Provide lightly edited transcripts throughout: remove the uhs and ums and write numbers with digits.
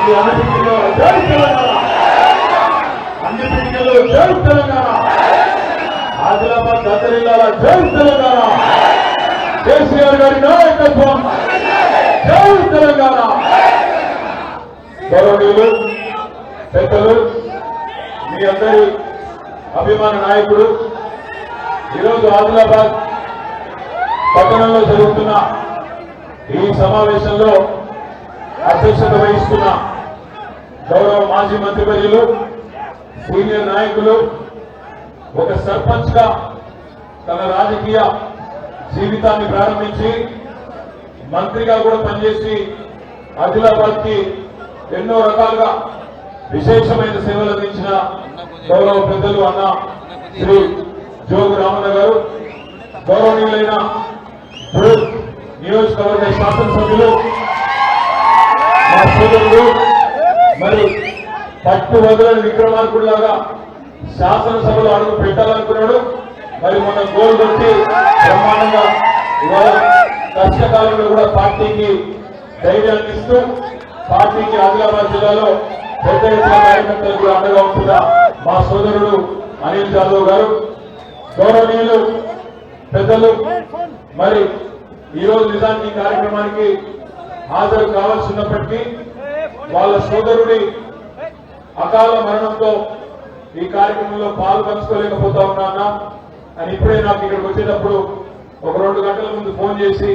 జై తెలంగాణ, అన్ని పిటికల్లో జై తెలంగాణ, ఆదిలాబాద్ దత్తరిల్లాల జై తెలంగాణ, కేసీఆర్ గారి నాయకత్వం జై తెలంగాణ. గౌరవనీయులు పెద్దలు, మీ అందరి అభిమాన నాయకుడు, ఈరోజు ఆదిలాబాద్ పట్టణంలో జరుగుతున్న ఈ సమావేశంలో అధ్యక్షత వహిస్తున్న గౌరవ మాజీ మంత్రివర్యులు, సీనియర్ నాయకులు, ఒక సర్పంచ్ గా తన రాజకీయ జీవితాన్ని ప్రారంభించి మంత్రిగా కూడా పనిచేసి ఆదిలాబాద్ కి ఎన్నో రకాలుగా విశేషమైన సేవలు అందించిన గౌరవ పెద్దలు అన్న శ్రీ జోగు రామన్న గారు, గౌరవనీయులైన నియోజకవర్గ శాసనసభ్యులు మా సోదరుడు, మరి పట్టు వదలని విక్రమార్కుడిలాగా శాసనసభలో అడుగు పెట్టాలనుకున్నాడు. మరి మొన్న గోల్ కొట్టి బ్రహ్మాండంగా ఇవాళ కష్టకాలంలో కూడా పార్టీకి ధైర్యాన్ని ఇస్తూ పార్టీకి ఆదిలాబాద్ జిల్లాలో పెద్ద ఎత్తున కార్యకర్తలు కూడా అండగా ఉంటున్న మా సోదరుడు అనిల్ జాదవ్ గారు, గౌరవనీయులు పెద్దలు, మరి ఈరోజు నిజానికి ఈ కార్యక్రమానికి హాజరు కావాల్సినప్పటికీ వాళ్ళ సోదరుడి అకాల మరణంతో ఈ కార్యక్రమంలో పాల్పంచుకోలేకపోతా ఉన్నా అని ఇప్పుడే నాకు ఇక్కడికి వచ్చేటప్పుడు ఒక 2 గంటల ముందు ఫోన్ చేసి,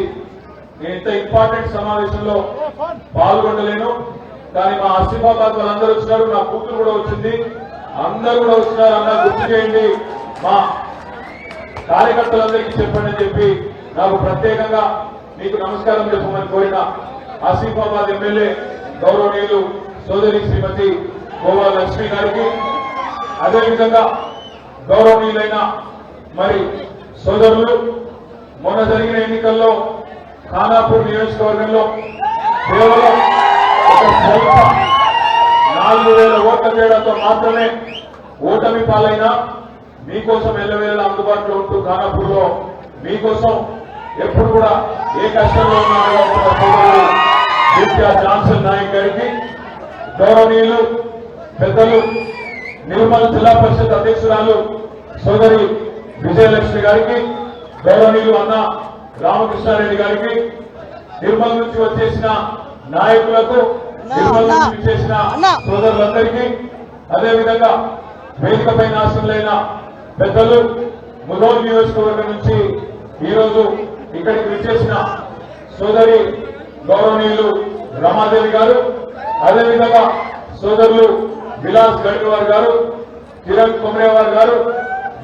నేను ఇంత ఇంపార్టెంట్ సమావేశంలో పాల్గొనలేను, కానీ మా ఆసిఫాబాద్ వాళ్ళందరూ వచ్చినారు, నా కూతురు కూడా వచ్చింది, అందరూ కూడా వచ్చినారు అన్న, గుర్తు చేయండి, మా కార్యకర్తలందరికీ చెప్పండి అని చెప్పి నాకు ప్రత్యేకంగా మీకు నమస్కారం చెప్పమని కోరిన ఆసిఫాబాద్ ఎమ్మెల్యే గౌరవనీయులు సోదరి శ్రీమతి గోవా లక్ష్మి గారికి, అదేవిధంగా గౌరవనీయులైన మరి సోదరులు, మొన్న జరిగిన ఎన్నికల్లో ఖానాపూర్ నియోజకవర్గంలో కేవలం ఒక స్వల్ప 4,000 ఓట్ల తేడాతో మాత్రమే ఓటమి పాలైన మీకోసం ఎల్లవేళ అందుబాటులో ఉంటూ ఖానాపూర్ లో మీకోసం ఎప్పుడు కూడా ఏ కష్టంలో ఉన్నారో సోదరులు విద్యా జాన్సన్ నాయక్ గారికి, గౌరవనీయులు పెద్దలు నిర్మల్ జిల్లా పరిషత్ అధ్యక్షురాలు సోదరి విజయలక్ష్మి గారికి, గౌరవనీయులు అన్న రామకృష్ణారెడ్డి గారికి, నిర్మల్ నుంచి వచ్చేసిన నాయకులకు, నిర్మల్ నుంచి వచ్చేసిన సోదరులందరికీ, అదేవిధంగా వేదికపై ఆశలైన పెద్దలు, ముదోల్ నియోజకవర్గం నుంచి ఈరోజు ఇక్కడికి విచ్చేసిన సోదరి గౌరవనీయులు రమాదేవి గారు, అదేవిధంగా సోదరులు విలాస్ గడ్వార్ గారు, కిరణ్ కొమరేవార్ గారు,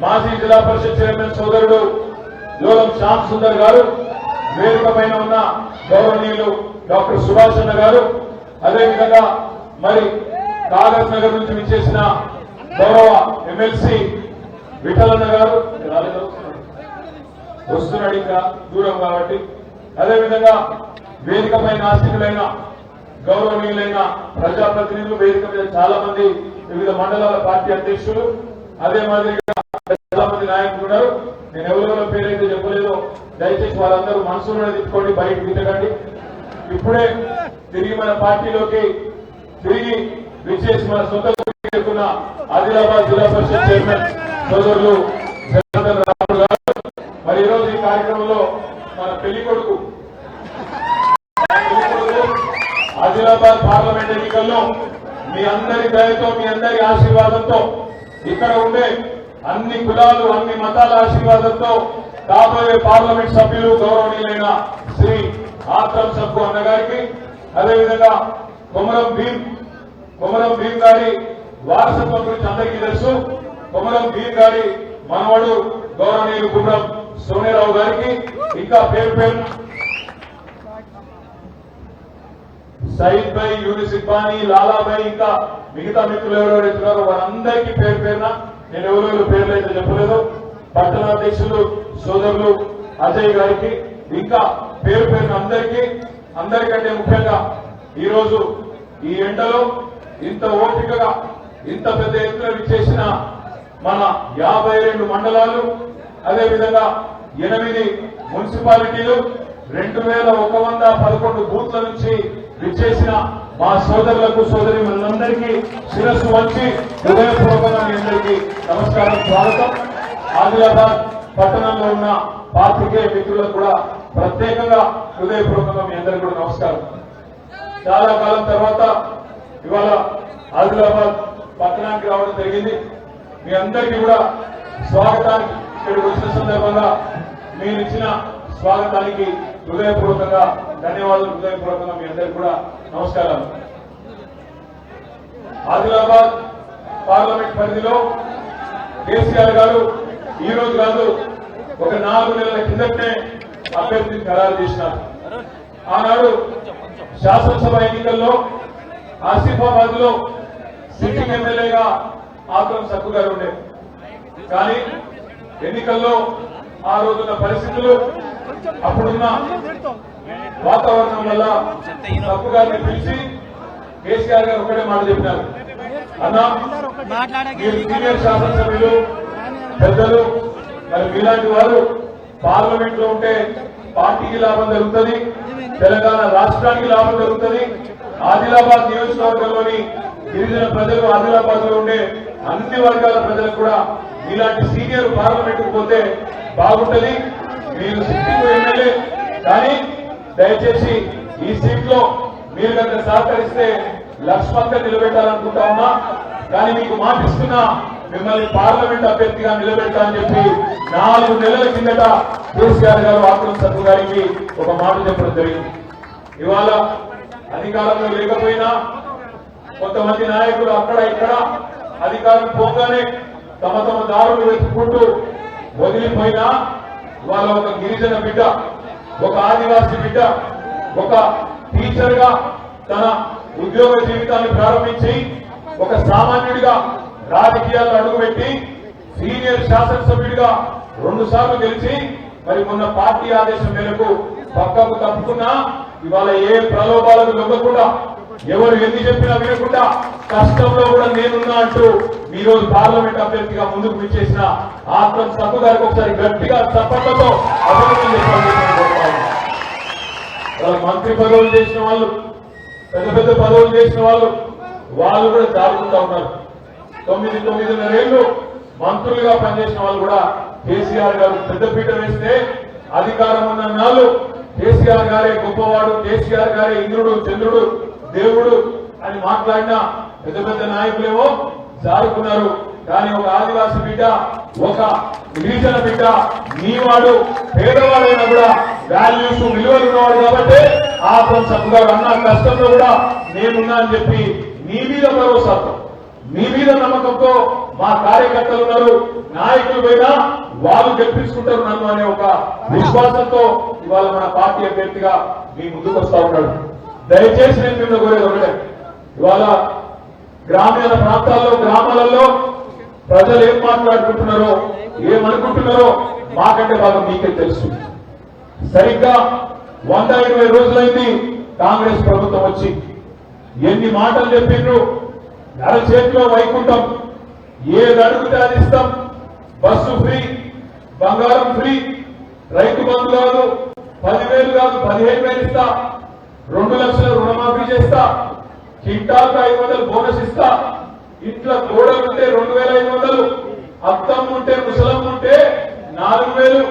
మాజీ జిల్లా పరిషత్ చైర్మన్ సోదరుడు లోలం శ్యామ్ సుందర్ గారు, వేదిక పైన ఉన్న గౌరవనీయులు డాక్టర్ సుభాష్ అన్న గారు, అదేవిధంగా మరి కాగజ్ నగర్ నుంచి విచ్చేసిన గౌరవ ఎమ్మెల్సీ విఠలన్న గారు, వస్తున్నాడు ఇంకా దూరం కాబట్టి, అదేవిధంగా వేదిక పైన ఆశీనులైన గౌరవనీయులైన ప్రజాప్రతినిధులు, వేదిక మీద చాలా మంది వివిధ మండలాల పార్టీ అధ్యక్షులు, అదే మాదిరిగా చాలా మంది నాయకులు ఉన్నారు. నేను ఎవరెవరో పేరైతే చెప్పలేదో దయచేసి వాళ్ళందరూ మనసులో తిప్పుకోండి, బయటకు తిరగండి. ఇప్పుడే తిరిగి మన పార్టీలోకి తిరిగి విచ్చేసి మన సొంత ఆదిలాబాద్ జిల్లా పరిషత్ చైర్మన్ సోదరులు జనార్దన్ రావు గారు, మరి ఈరోజు ఈ కార్యక్రమంలో మన పెళ్లి కొడుకు ఆదిలాబాద్ పార్లమెంట్ ఎన్నికల్లో మీ అందరి దయతో, మీ అందరి ఆశీర్వాదంతో, ఇక్కడ ఉండే అన్ని కులాలు, అన్ని మతాల ఆశీర్వాదంతో కాబోయే పార్లమెంట్ సభ్యులు గౌరవనీయులైన శ్రీ ఆత్రం సబ్బు అన్న గారికి, అదేవిధంగా కొమరం భీమ్ గారి వారసత్వం గురించి అందరికీ తెలుసు. కొమరం భీమ్ గారి మనవడు గౌరవనీయులు గుండ్రం సోనేరావు గారికి, ఇంకా పేరు సయీద్ భాయ్, యూనిస్ ఇబ్బానీ, లాలాభాయ్, ఇంకా మిగతా మిత్రులు ఎవరెవరైతున్నారో వారందరికీ పేరున నేను ఎవరెవరు పేర్లు అయితే చెప్పలేదు. పట్టణాధ్యక్షులు సోదరులు అజయ్ గారికి, ఇంకా పేరున అందరికంటే ముఖ్యంగా ఈరోజు ఈ ఎండలో ఇంత ఓపికగా ఇంత పెద్ద ఎత్తున విచ్చేసిన మన 52 మండలాలు, అదేవిధంగా 8 మున్సిపాలిటీలు, 2111 బూత్ల నుంచి విచ్చేసిన మా సోదరులకు సోదరీమణులందరికీ శిరస్సు వంచి హృదయపూర్వకంగా మీ అందరికీ నమస్కారం, స్వాగతం. ఆదిలాబాద్ పట్టణంలో ఉన్న పాత్రికేయ మిత్రులకు కూడా ప్రత్యేకంగా హృదయపూర్వకంగా మీ అందరికీ కూడా నమస్కారం. చాలా కాలం తర్వాత ఇవాళ ఆదిలాబాద్ పట్టణానికి రావడం జరిగింది. మీ అందరికీ కూడా స్వాగతానికి ఇక్కడికి వచ్చిన సందర్భంగా మీరు ఇచ్చిన స్వాగతానికి హృదయపూర్వకంగా ధన్యవాదాలు. హృదయపూర్వకంగా మీ అందరికీ కూడా నమస్కారాలు. ఆదిలాబాద్ పార్లమెంట్ పరిధిలో కేసీఆర్ గారు ఈ రోజు కాదు, ఒక 4 నెలల కిందటనే అభ్యర్థిని ఖరారు చేసినారు. ఆనాడు శాసనసభ ఎన్నికల్లో ఆసిఫాబాద్ లో సిట్టింగ్ ఎమ్మెల్యేగా ఆకురం సక్కు గారు ఉండే. కానీ ఎన్నికల్లో ఆ రోజున్న పరిస్థితులు, అప్పుడున్న వాతావరణం వల్ల సక్కు గారిని పిలిచి కేసీఆర్ గారు ఒకటే మాట చెప్పినారు, అన్నా మీరు సీనియర్ శాసనసభ్యులు పెద్దలు, మరి మీలాంటి వారు పార్లమెంట్ లో ఉంటే పార్టీకి లాభం జరుగుతుంది, తెలంగాణ రాష్ట్రానికి లాభం జరుగుతుంది. ఆదిలాబాద్ నియోజకవర్గంలోని గిరిజన ప్రజలు, ఆదిలాబాద్ లో ఉండే అన్ని వర్గాల ప్రజలకు కూడా మీలాంటి సీనియర్ పార్లమెంట్ కు పోతే బాగుంటది. మీరు సిట్టింగ్ ఎమ్మెల్యే, కానీ దయచేసి ఈ సీట్ లో మీరు కనుక సహకరిస్తే లక్ష్మణ్గా నిలబెట్టాలనుకుంటా ఉన్నా, కానీ మీకు మాటిస్తున్నా మిమ్మల్ని పార్లమెంట్ అభ్యర్థిగా నిలబెట్టాలని చెప్పి 4 నెలల కిందట కేసీఆర్ గారు ఆకురం సక్కు గారికి ఒక మాట చెప్పడం జరిగింది. ఇవాళ అధికారంలో లేకపోయినా కొంతమంది నాయకులు అక్కడ ఇక్కడ అధికారం పోగానే తమ తమ దారులు వెతుక్కుంటూ వదిలిపోయినా, ఇవాళ ఒక గిరిజన బిడ్డ, ఒక ఆదివాసీ బిడ్డ, ఒక టీచర్ గా తన ఉద్యోగ జీవితాన్ని ప్రారంభించి ఒక సామాన్యుడిగా రాజకీయాల్లో అడుగుపెట్టి సీనియర్ శాసనసభ్యుడిగా 2 సార్లు గెలిచి మరి మొన్న పార్టీ ఆదేశం మేరకు పక్కకు తప్పుకున్నా, ఇవాళ ఏ ప్రలోభాలకు లొంగకుండా, ఎవరు ఎన్ని చెప్పినా వినకుండా కష్టంలో కూడా నేనున్నా అంటూ ఈ రోజు పార్లమెంట్ అభ్యర్థిగా ముందుకు విచ్చేసిన ఆకురం సక్కు గారికి ఒకసారి గట్టిగా చప్పట్లతో అభినందనలు చెప్పాలి. మంత్రి పదవులు చేసిన వాళ్ళు, పెద్ద పెద్ద పదవులు చేసిన వాళ్ళు కూడా జారుకుంటా ఉన్నారు. 9.5 ఏళ్లు మంత్రులుగా పనిచేసిన వాళ్ళు కూడా కేసీఆర్ గారు పెద్దపీట వేస్తే అధికారం ఉన్న నాళ్ళు కేసీఆర్ గారే గొప్పవాడు, కేసీఆర్ గారే ఇంద్రుడు, చంద్రుడు, దేవుడు అని మాట్లాడిన పెద్ద పెద్ద నాయకులేమో జారుకున్నారు. కానీ ఒక ఆదివాసీ బిడ్డ, ఒక గిరిజన బిడ్డ, నీవాడు పేదవాడైనా కూడా వాల్యూస్, విలువలు ఉన్నవాడు కాబట్టి ఆకురం సక్కు గారు అన్న కష్టంలో కూడా నేనున్నా అని చెప్పి నీ మీద భరోసాతో, మీ మీద నమ్మకంతో మా కార్యకర్తలు ఉన్నారు, నాయకులు పోయినా వాళ్ళు గెలిపించుకుంటారు నన్ను అనే ఒక విశ్వాసంతో ఇవాళ మన పార్టీ అభ్యర్థిగా మీ ముందుకు వస్తా ఉన్నాడు. దయచేసి నేను మిమ్మల్ని కోరేది ఒకటే, ఇవాళ గ్రామీణ ప్రాంతాల్లో, గ్రామాలలో ప్రజలు ఏం మాట్లాడుకుంటున్నారో, ఏమనుకుంటున్నారో మాకంటే బాగా మీకే తెలుసు. సరిగ్గా 120 రోజులైంది కాంగ్రెస్ ప్రభుత్వం వచ్చి. ఎన్ని మాటలు చెప్పిండ్రు, అరచేతిలో వైకుంఠం, ఏది అడిగితే అది ఇస్తాం, బస్సు ఫ్రీ, బంగారం ఫ్రీ, రైతు బంధు కాదు 10,000 కాదు 15,000 ఇస్తా, 2 లక్షల రుణమాఫీ చేస్తా, కింటాల్కు 500 బోనస్ ఇస్తా, ఇంట్లో కోడలు ఉంటే 2,500, అత్తమ్మ ఉంటే ముసలమ్మ ఉంటే 4,000.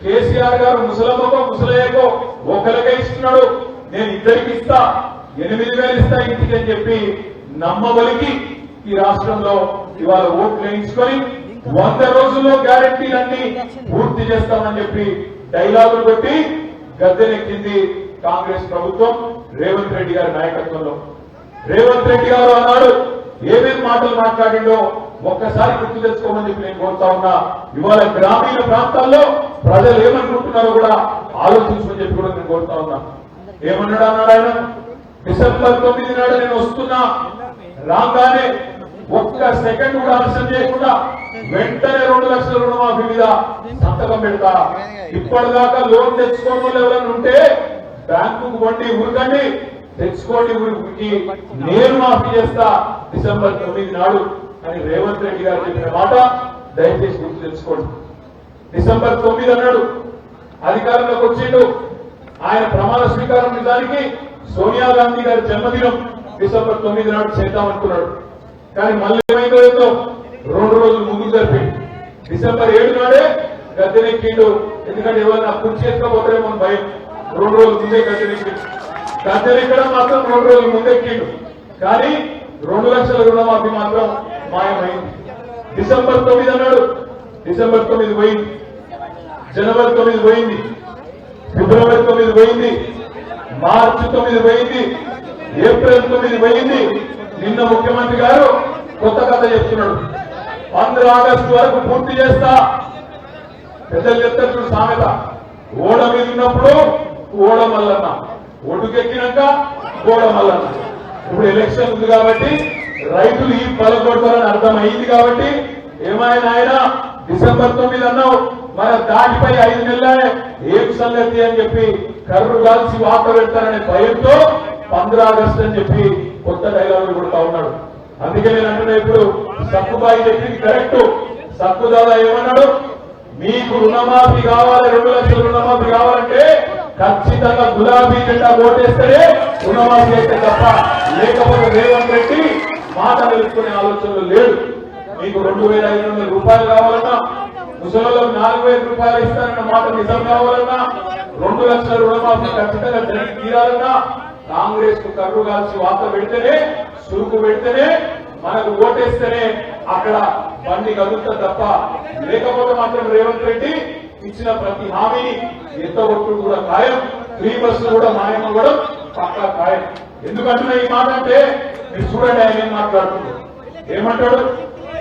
కేసీఆర్ గారు ముసలమ్మకో ముసలయ్యకో ఒకరికే ఇస్తున్నాడు, నేను ఇద్దరికి ఇస్తా, 8,000 ఇస్తా ఇంటికి అని చెప్పి నమ్మబలికి ఈ రాష్ట్రంలో ఇవాళ ఓట్లు వేయించుకొని 100 రోజుల్లో గ్యారెంటీలన్నీ పూర్తి చేస్తామని చెప్పి డైలాగులు కొట్టి గద్దెనెక్కింది కాంగ్రెస్ ప్రభుత్వం రేవంత్ రెడ్డి గారి నాయకత్వంలో. రేవంత్ రెడ్డి గారు అన్నాడు ఏమేం మాటలు మాట్లాడిండో ఒక్కసారి గుర్తు తెచ్చుకోమని చెప్పి నేను కోరుతా ఉన్నా. ఇవాళ గ్రామీణ ప్రాంతాల్లో ప్రజలు ఏమనుకుంటున్నారో కూడా ఆలోచించమని చెప్పి కూడా నేను కోరుతా ఉన్నా. ఏమన్నాడు అన్నాడు ఆయన, డిసెంబర్ 9 నాడు నేను వస్తున్నా, రాగానే ఒక్క సెకండ్ కూడా ఆలస్యం చేయకుండా వెంటనే 2 లక్షల రుణమాఫీ మీద సంతకం పెడతా. ఇప్పటిదాకా లోన్ తెచ్చుకోవడం వల్ల ఎవరైనా ఉంటే బ్యాంకుకు వండి ఊరకండి, తెచ్చుకోండి ఊరికి, నేను మాఫీ చేస్తా డిసెంబర్ 9 నాడు అని రేవంత్ రెడ్డి గారు చెప్పిన మాట దయచేసి గుర్తు తెచ్చుకోండి. డిసెంబర్ 9 అన్నాడు, అధికారంలోకి వచ్చిండు. ఆయన ప్రమాణ స్వీకారం నిజానికి సోనియా గాంధీ గారి జన్మదినం డిసెంబర్ 9 నాడు చేద్దామనుకున్నాడు. కానీ మళ్ళీ ఏమైందో 2 రోజులు ముందుకు జరిపింది. డిసెంబర్ 7 నాడే గద్దెనెక్కిండు. ఎందుకంటే ఎవరైనా కుర్చీ ఎక్కకపోతారేమో భయం. 2 రోజుల ముందే గద్దెనెక్కిండు. గద్దెనెక్కడం మాత్రం 2 రోజుల ముందెక్కిండు. కానీ 2 లక్షల రుణమాఫీ మాత్రం మాయమైంది. డిసెంబర్ 9 అన్నాడు. డిసెంబర్ 9 పోయింది. జనవరి 9 పోయింది. ఫిబ్రవరి 9 పోయింది. మార్చి 9 పోయింది. ఏప్రిల్ 9 పోయింది. నిన్న ముఖ్యమంత్రి గారు కొత్త కథ చెప్తున్నాడు. 15 ఆగస్టు వరకు పూర్తి చేస్తా. పెద్దలు చెప్తారు సామెత, ఓడ మీద ఉన్నప్పుడు ఓడ మల్లన్న, ఒడ్డుకెక్కినాక ఓడ మల్లన్న. ఇప్పుడు ఎలక్షన్ ఉంది కాబట్టి రైతులు ఈ పలకొడతారని అర్థమైంది కాబట్టి ఏమైనా ఆయన డిసెంబర్ 9 అన్నావు, మన దాటిపై 5 నెలలే ఏం సంగతి అని చెప్పి కర్రు కాల్చి వార్త పెడతారనే భయంతో 15 ఆగస్టు అని చెప్పి కొత్త డైలాగులు కొడతా ఉన్నాడు. అందుకే నేను అంటున్నా, ఇప్పుడు సక్కుబాయి చెప్పింది కరెక్ట్. సక్కుదాదా ఏమన్నాడు, మీకు రుణమాఫీ కావాలి, 2 లక్షల రుణమాఫీ కావాలంటే ఖచ్చితంగా గులాబీ జెండా ఓటేస్తేనే రుణమాఫీ అయితే తప్ప, లేకపోతే రేవంత్ రెడ్డి మాట నిలుపుకునే ఆలోచనలు లేదు. మీకు 2,500 రూపాయలు కావాలన్నా, ముసలిలకు 4,000 రూపాయలు ఇస్తారన్న మాట నిజం కావాలన్నా, 2 లక్షల రుణమాఫీ ఖచ్చితంగా జరిగి తీరాలన్నా కాంగ్రెస్ కు కర్రు కాల్చి వార్త పెడితేనే, సురుకు పెడితేనే, మనకు ఓటేస్తేనే అక్కడ బండి కదులుతా తప్ప, లేకపోతే మాత్రం రేవంత్ రెడ్డి ఇచ్చిన ప్రతి హామీని ఎత్తగొట్టు కూడా ఖాయం. ఫ్రీ బస్సు కూడా మాయం కూడా పక్కా ఖాయం. ఎందుకంటున్నా ఈ మాట అంటే మీరు చూడండి ఆయన ఏం మాట్లాడుతున్నాడు. ఏమంటాడు,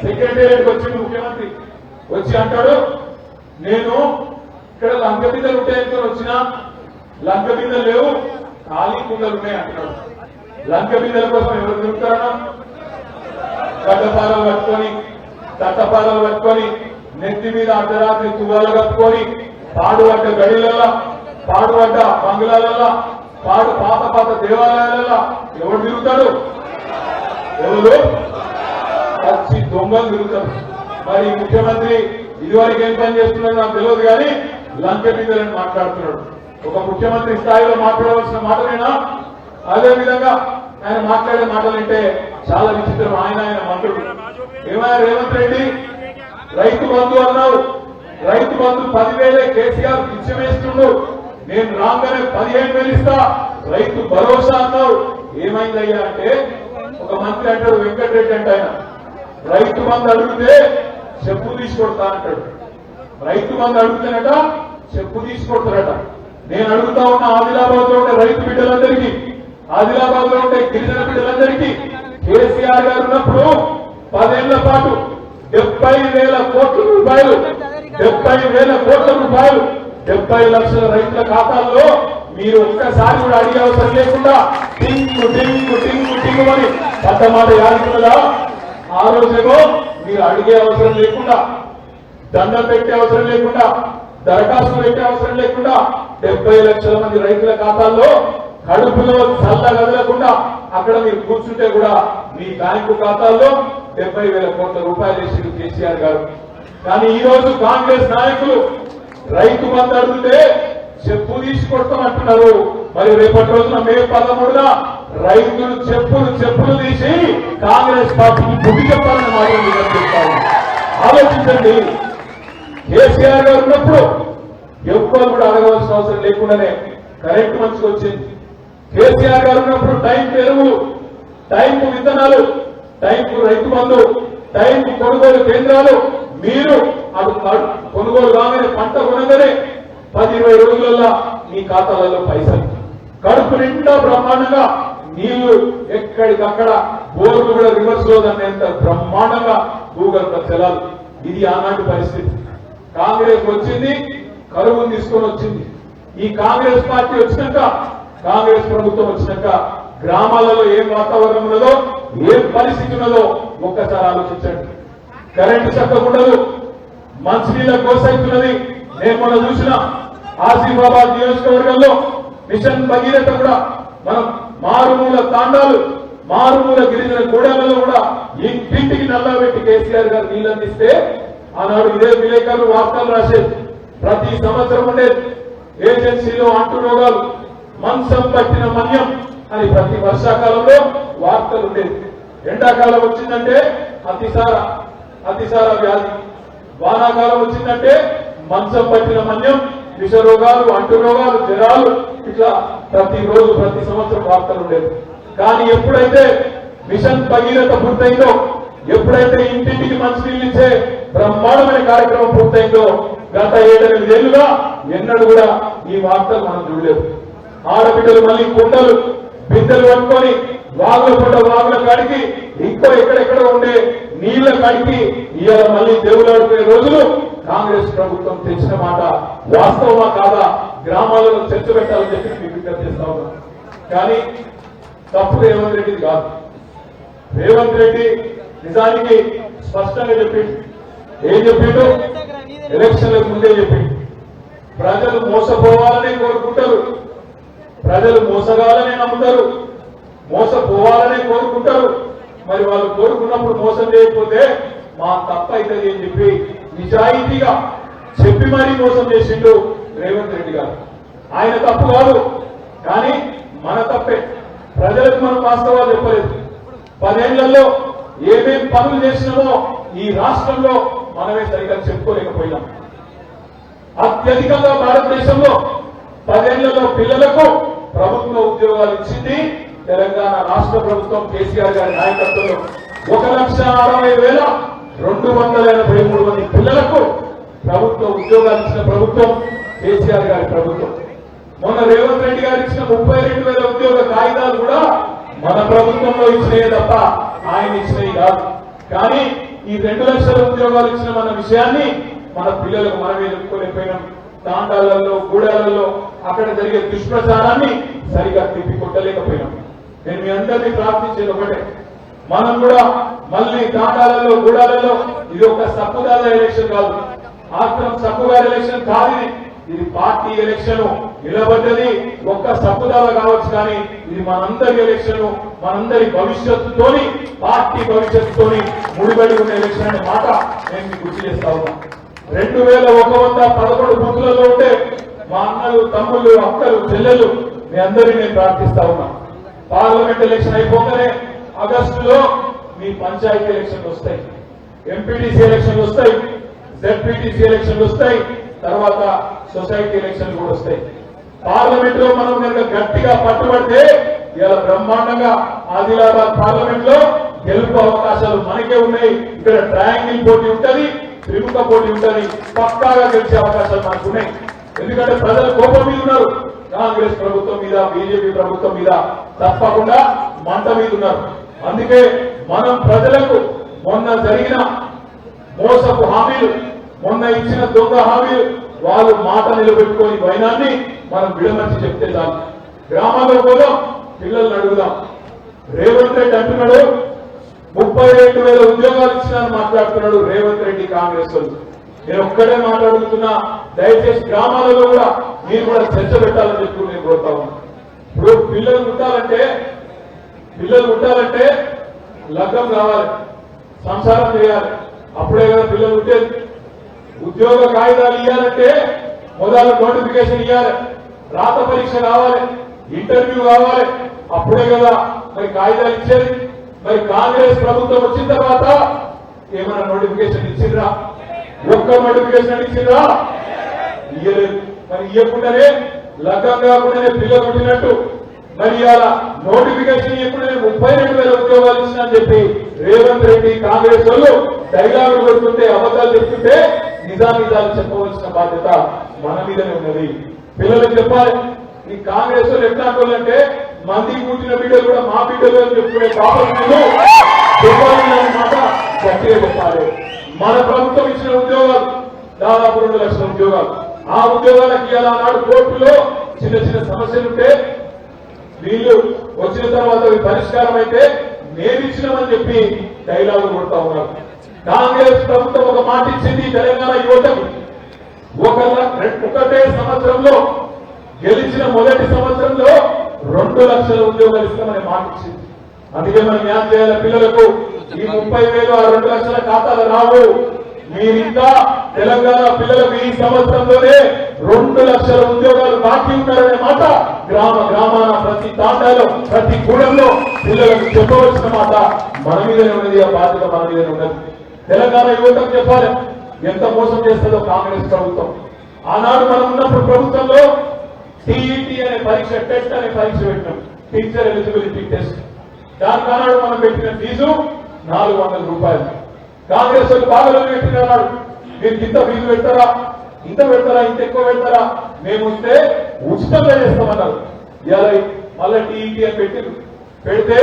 సెక్రటేరియట్ వచ్చింది ముఖ్యమంత్రి, వచ్చి అంటాడు, నేను ఇక్కడ లంక బిందెలు ఉంటాయని వచ్చినా లంక బిందెలు లేవు, ఖాళీ కుండలు ఉన్నాయి అంటున్నాడు. లంక బిందెల కోసం ఎవరు తిరుగుతారన్నా? గడ్డపాలలు పట్టుకొని, తట్టపాలలు పట్టుకొని, నెత్తి మీద అర్ధరాత్రి తువ్వాలు కప్పుకొని, పాడుపడ్డ గడిలల్లా, పాడుపడ్డ బంగ్లాలల్లా, పాత దేవాలయాలల్లా ఎవరు తిరుగుతాడు? ఎవరు? పచ్చి దొంగలు తిరుగుతారు. మరి ముఖ్యమంత్రి ఇదివరకు ఏం పని చేస్తున్నాడు నాకు తెలియదు, కానీ లంక బిందెలని మాట్లాడుతున్నాడు. ఒక ముఖ్యమంత్రి స్థాయిలో మాట్లాడవలసిన మాటలేనా? అదే విధంగా ఆయన మాట్లాడే మాటలంటే చాలా విచిత్రం. ఆయన మంత్రుడు ఏమైనా రేవంత్ రెడ్డి రైతు బంధు అన్నావు, రైతు బంధు 10,000 కేసీఆర్ పిచ్చమేస్తుండు, నేను రాగానే 15,000 ఇస్తా, రైతు భరోసా అన్నావు. ఏమైందయ్యా అంటే ఒక మంత్రి అంటాడు, వెంకటరెడ్డి అంటే ఆయన రైతు బంధు అడిగితే చెప్పు తీసుకొడతా అంటాడు. రైతు బంధు అడుగుతానట చెప్పు తీసుకొడతారట. నేను అడుగుతా ఉన్న ఆదిలాబాద్ లో ఉండే రైతు బిడ్డలందరికీ, ఆదిలాబాద్ లో ఉండే గిరిజన బిడ్డలందరికీ కేసీఆర్ గారు ఉన్నప్పుడు 10 ఏళ్ల పాటు 70,000 కోట్ల రూపాయలు 70 లక్షల రైతుల ఖాతాల్లో మీరు ఒక్కసారి కూడా అడిగే అవసరం లేకుండా టింగు టింగు టింగు టింగు అని పెద్ద మాట యాదుకున్నదా? ఆ రోజేమో మీరు అడిగే అవసరం లేకుండా, దండం పెట్టే అవసరం లేకుండా, దరఖాస్తు పెట్టే అవసరం లేకుండా 70 లక్షల మంది రైతుల ఖాతాల్లో కడుపులో చల్ల కదలకుండా అక్కడ మీరు కూర్చుంటే కూడా మీ బ్యాంకు ఖాతాల్లో 70,000 కోట్ల రూపాయలు వేసిండు కేసీఆర్ గారు. కానీ ఈ రోజు కాంగ్రెస్ నాయకులు రైతు బంధు అడిగితే చెప్పు తీసుకొడతామంటున్నారు. మరి రేపటి రోజున మే 13న రైతులు చెప్పులు తీసి కాంగ్రెస్ పార్టీకి బుద్ధి చెప్పాలని మాత్రం చెప్తారు. ఆలోచించండి, కేసీఆర్ గారు ఉన్నప్పుడు ఎవ్వరు కూడా అడగవలసిన అవసరం లేకుండానే కరెంట్ మంచిగా వచ్చింది. కేసీఆర్ గారు ఉన్నప్పుడు టైంకు ఎరువులు, టైంకు విత్తనాలు, టైంకు రైతు బంధు, టైంకు కొనుగోలు కేంద్రాలు, మీరు అటు కొనుగోలు కాగానే పంట కొనగానే 10-20 రోజులలో మీ ఖాతాలలో పైసలు, కడుపు నిండా బ్రహ్మాండంగా నీళ్లు, ఎక్కడికక్కడ బోర్లు కూడా రివర్స్ లో అనేంత బ్రహ్మాండంగా భూగర్భ జలాలు. ఇది ఆనాటి పరిస్థితి. కాంగ్రెస్ వచ్చింది, కరువును తీసుకొని వచ్చింది. ఈ కాంగ్రెస్ పార్టీ వచ్చినాక, కాంగ్రెస్ ప్రభుత్వం వచ్చినాక గ్రామాలలో ఏం వాతావరణం ఉన్నదో, ఏం పరిస్థితి ఉన్నదో ఒక్కసారి ఆలోచించండి. కరెంటు చక్కకుండదు, మంచినీళ్ళ కోసైతున్నది. నేను మొన్న చూసిన ఆసిఫాబాద్ నియోజకవర్గంలో మిషన్ భగీరథ కూడా మనం మారుమూల తాండాలు, మారుమూల గిరిజన గూడెలలో కూడా ఇంటింటికి నల్లబెట్టి కేసీఆర్ గారు నీళ్ళు అందిస్తే ఆనాడు ఇదే విలేకరులు వార్తలు రాసేది. ప్రతి సంవత్సరం ఉండేది ఏజెన్సీలో అంటు రోగాలు, మంచం పట్టిన మన్యం అని ప్రతి వర్షాకాలంలో వార్తలు ఉండేది. ఎండాకాలం వచ్చిందంటే అతిసార వ్యాధి, వానాకాలం వచ్చిందంటే మంచం పట్టిన మన్యం, విష రోగాలు, అంటు రోగాలు, జ్వరాలు, ఇట్లా ప్రతిరోజు ప్రతి సంవత్సరం వార్తలు ఉండేది. కానీ ఎప్పుడైతే మిషన్ భగీరథ పూర్తయిందో, ఎప్పుడైతే ఇంటింటికి మంచినీళ్ళు ఇచ్చే బ్రహ్మాండమైన కార్యక్రమం పూర్తయిందో, గత 7-8 ఏళ్లుగా ఎన్నడూ కూడా ఈ వార్తలు మనం చూడలేదు. ఆడబిడ్డలు మళ్ళీ కుండలు బిందెలు పట్టుకొని వాగుల కాడికి ఇంకో ఎక్కడెక్కడ ఉండే నీళ్ల కాడికి ఇవాళ మళ్ళీ దేవులాడుకునే రోజులు కాంగ్రెస్ ప్రభుత్వం తెచ్చిన మాట వాస్తవమా కాదా గ్రామాలలో చర్చ పెట్టాలని చెప్పి మీకు విజ్ఞప్తి చేస్తా ఉన్నాం. కానీ తప్పు రేవంత్ రెడ్డిది కాదు. రేవంత్ రెడ్డి నిజానికి స్పష్టంగా చెప్పిండు. ఏం చెప్పిండు? ఎలక్షన్లకు ముందే చెప్పిండు. ప్రజలు మోసపోవాలనే కోరుకుంటారు, ప్రజలు మోసగాలనే నమ్ముతారు, మోసపోవాలనే కోరుకుంటారు. మరి వాళ్ళు కోరుకున్నప్పుడు మోసం చేయకపోతే మా తప్ప అవుతుంది అని చెప్పి నిజాయితీగా చెప్పి మరీ మోసం చేసిండు రేవంత్ రెడ్డి గారు. ఆయన తప్పు కాదు, కానీ మన తప్పే. ప్రజలకు మనం వాస్తవాలు చెప్పలేదు. 10 ఏళ్లలో ఏమేం పనులు చేసినామో ఈ రాష్ట్రంలో మనమే సరిగ్గా చెప్పుకోలేకపోయినాం. అత్యధికంగా భారతదేశంలో 10 ఏళ్లలో పిల్లలకు ప్రభుత్వ ఉద్యోగాలు ఇచ్చింది తెలంగాణ రాష్ట్ర ప్రభుత్వం కేసీఆర్ గారి నాయకత్వంలో. 1,60,283 మంది పిల్లలకు ప్రభుత్వ ఉద్యోగాలు ఇచ్చిన ప్రభుత్వం కేసీఆర్ గారి ప్రభుత్వం. మొన్న రేవంత్ రెడ్డి గారు ఇచ్చిన 32,000 ఉద్యోగ కాగితాలు కూడా మన ప్రభుత్వంలో ఇచ్చినవి తప్ప ఆయన ఇచ్చినవి కాదు. కానీ ఈ 2 లక్షల ఉద్యోగాలు ఇచ్చిన మన విషయాన్ని మన పిల్లలకు మనమే చెప్పుకోలేకపోయినాం. తాండాలలో, గూడాలలో అక్కడ జరిగే దుష్ప్రచారాన్ని సరిగా తిప్పి కొట్టలేకపోయినాం. నేను మీ అందరినీ ప్రార్థించేది ఒకటే, మనం కూడా మళ్ళీ తాండాలలో, గూడాలలో ఇది ఒక సప్పుదాల ఎలక్షన్ కాదు, ఆత్రం సప్పుగారి ఎలక్షన్ కాదు, ఇది పార్టీ ఎలక్షన్. నిలబడ్డది ఒక్క సప్పుదాల కావచ్చు, కానీ ఇది మనందరి ఎలక్షన్, మనందరి భవిష్యత్తుతోని, పార్టీ భవిష్యత్తుతోని ముడిపడి ఉన్న ఎలక్షన్ అనే మాట నేను మీకు గుర్తు చేస్తా ఉన్నా. 2111 బూతులలో ఉంటే మా అన్నలు, తమ్ముళ్ళు, అక్కలు, చెల్లెలు మీ అందరినీ నేను ప్రార్థిస్తా ఉన్నా. పార్లమెంట్ ఎలక్షన్ అయిపోగానే ఆగస్టులో మీ పంచాయతీ ఎలక్షన్లు వస్తాయి, ఎంపీటీసీ ఎలక్షన్లు వస్తాయి, జెడ్పీటీసీ ఎలక్షన్లు వస్తాయి, తర్వాత సొసైటీ ఎలక్షన్లు కూడా వస్తాయి. పార్లమెంట్ లో మనం కనుక గట్టిగా పట్టుబడితే ఇలా బ్రహ్మాండంగా ఆదిలాబాద్ పార్లమెంట్ లో గెలుపు అవకాశాలు మనకే ఉన్నాయి. ఇక్కడ ట్రయాంగిల్ పోటీ ఉంటది, త్రిముఖ పోటీ ఉంటది, పక్కాగా గెలిచే అవకాశాలు మనకు ఉన్నాయి. ఎందుకంటే ప్రజలు కోపం మీద ఉన్నారు, కాంగ్రెస్ ప్రభుత్వం మీద, బీజేపీ ప్రభుత్వం మీద తప్పకుండా మంట మీద ఉన్నారు. అందుకే మనం ప్రజలకు మొన్న జరిగిన మోసపు హామీలు, మొన్న ఇచ్చిన దొంగ హామీలు, వాళ్ళు మాట నిలబెట్టుకొని వైనాన్ని మనం విడమర్చి చెప్తే చాలు. గ్రామాల్లో పోదాం, పిల్లల్ని అడుగుదాం. రేవంత్ రెడ్డి అంటున్నాడు 32,000 ఉద్యోగాలు ఇచ్చినారని మాట్లాడుతున్నాడు రేవంత్ రెడ్డి, కాంగ్రెస్ వాళ్ళు. నేను ఒక్కడే మాట్లాడుతున్నా, దయచేసి గ్రామాలలో కూడా మీరు కూడా చర్చ పెట్టాలని చెప్పి నేను కోరుతా ఉన్నా. ఇప్పుడు పిల్లలు పుట్టాలంటే లగ్నం కావాలి, సంసారం చేయాలి, అప్పుడే కదా పిల్లలు పుట్టేది. ఉద్యోగ కాగితాలు ఇవ్వాలంటే మొదలు నోటిఫికేషన్ ఇవ్వాలి, రాత పరీక్ష కావాలి, ఇంటర్వ్యూ కావాలి, అప్పుడే కదా మరి కాగితాలు ఇచ్చేది. మరి కాంగ్రెస్ ప్రభుత్వం వచ్చిన తర్వాత ఏమైనా నోటిఫికేషన్ ఇచ్చిండ్రా? ఒక్క నోటిఫికేషన్ ఇచ్చిండ్రా? ఇయ్యలేదు. మరి ఇవ్వకుండానే లగ్గం కాకుండానే పిల్లలు పుట్టినట్టు మరి ఇవాళ నోటిఫికేషన్ ఇవ్వకుండానే 32,000 ఉద్యోగాలు ఇచ్చినా చెప్పి రేవంత్ రెడ్డి, కాంగ్రెస్ వాళ్ళు డైలాగులు కొడుతుంటే, అబద్ధాలు చెప్తుంటే నిజాలు చెప్పవలసిన బాధ్యత మన మీదనే ఉన్నది. పిల్లలకు చెప్పాలి. ఈ కాంగ్రెస్ వాళ్ళు ఎట్లాంటి వాళ్ళంటే మందికి పుట్టిన బిడ్డలు కూడా మా బిడ్డలు అని చెప్పుకునే పాపం మాట గట్టిగా చెప్పాలి. మన ప్రభుత్వం ఇచ్చిన ఉద్యోగాలు దాదాపు 2 లక్షల ఉద్యోగాలు. ఆ ఉద్యోగాలకు ఇలా నాడు కోర్టులో చిన్న చిన్న సమస్యలుంటే వీళ్ళు వచ్చిన తర్వాత పరిష్కారం అయితే మేమిచ్చినామని చెప్పి డైలాగులు కొడతా ఉన్నారు. కాంగ్రెస్ ప్రభుత్వం ఒక మాట ఇచ్చింది తెలంగాణ యువతకు. ఒకటే సంవత్సరంలో గెలిచిన మొదటి సంవత్సరంలో 2 లక్షల ఉద్యోగాలు ఇస్తామని మాట ఇచ్చింది. అందుకే మనం ఏం చేయాలి? పిల్లలకు ఈ 30,000 ఆ 2 లక్షల ఖాతాలు రావు. మీరింకా తెలంగాణ పిల్లలకు ఈ సంవత్సరంలోనే 2 లక్షల ఉద్యోగాలు బాకీ ఉన్నారనే మాట గ్రామ గ్రామాన ప్రతి తాండాలో ప్రతి గూడెంలో పిల్లలకు చెప్పవలసిన మాట మన మీదనే ఉన్నది, ఆ బాధ్యత మన మీదనే ఉన్నది. తెలంగాణ యువతకు చెప్పాలి ఎంత మోసం చేస్తుందో కాంగ్రెస్ ప్రభుత్వం. ఆనాడు మనం ఉన్నప్పుడు ప్రభుత్వంలో టీఈటీ అనే పరీక్ష, టెస్ట్ అనే పరీక్ష పెట్టినాం, టీచర్ ఎలిజిబిలిటీ టెస్ట్. దానికి ఆనాడు మనం పెట్టిన ఫీజు 400 రూపాయలు. కాంగ్రెస్ వాళ్ళు బాగా పెట్టినాడు, మీరు ఇంత ఫీజు పెడతారా, ఇంత పెడతారా, ఇంత ఎక్కువ పెడతారా, మేము వస్తే ఉచితంగా చేస్తామన్నారు. ఇలా మళ్ళీ టీఈటీ అని పెట్టింది. పెడితే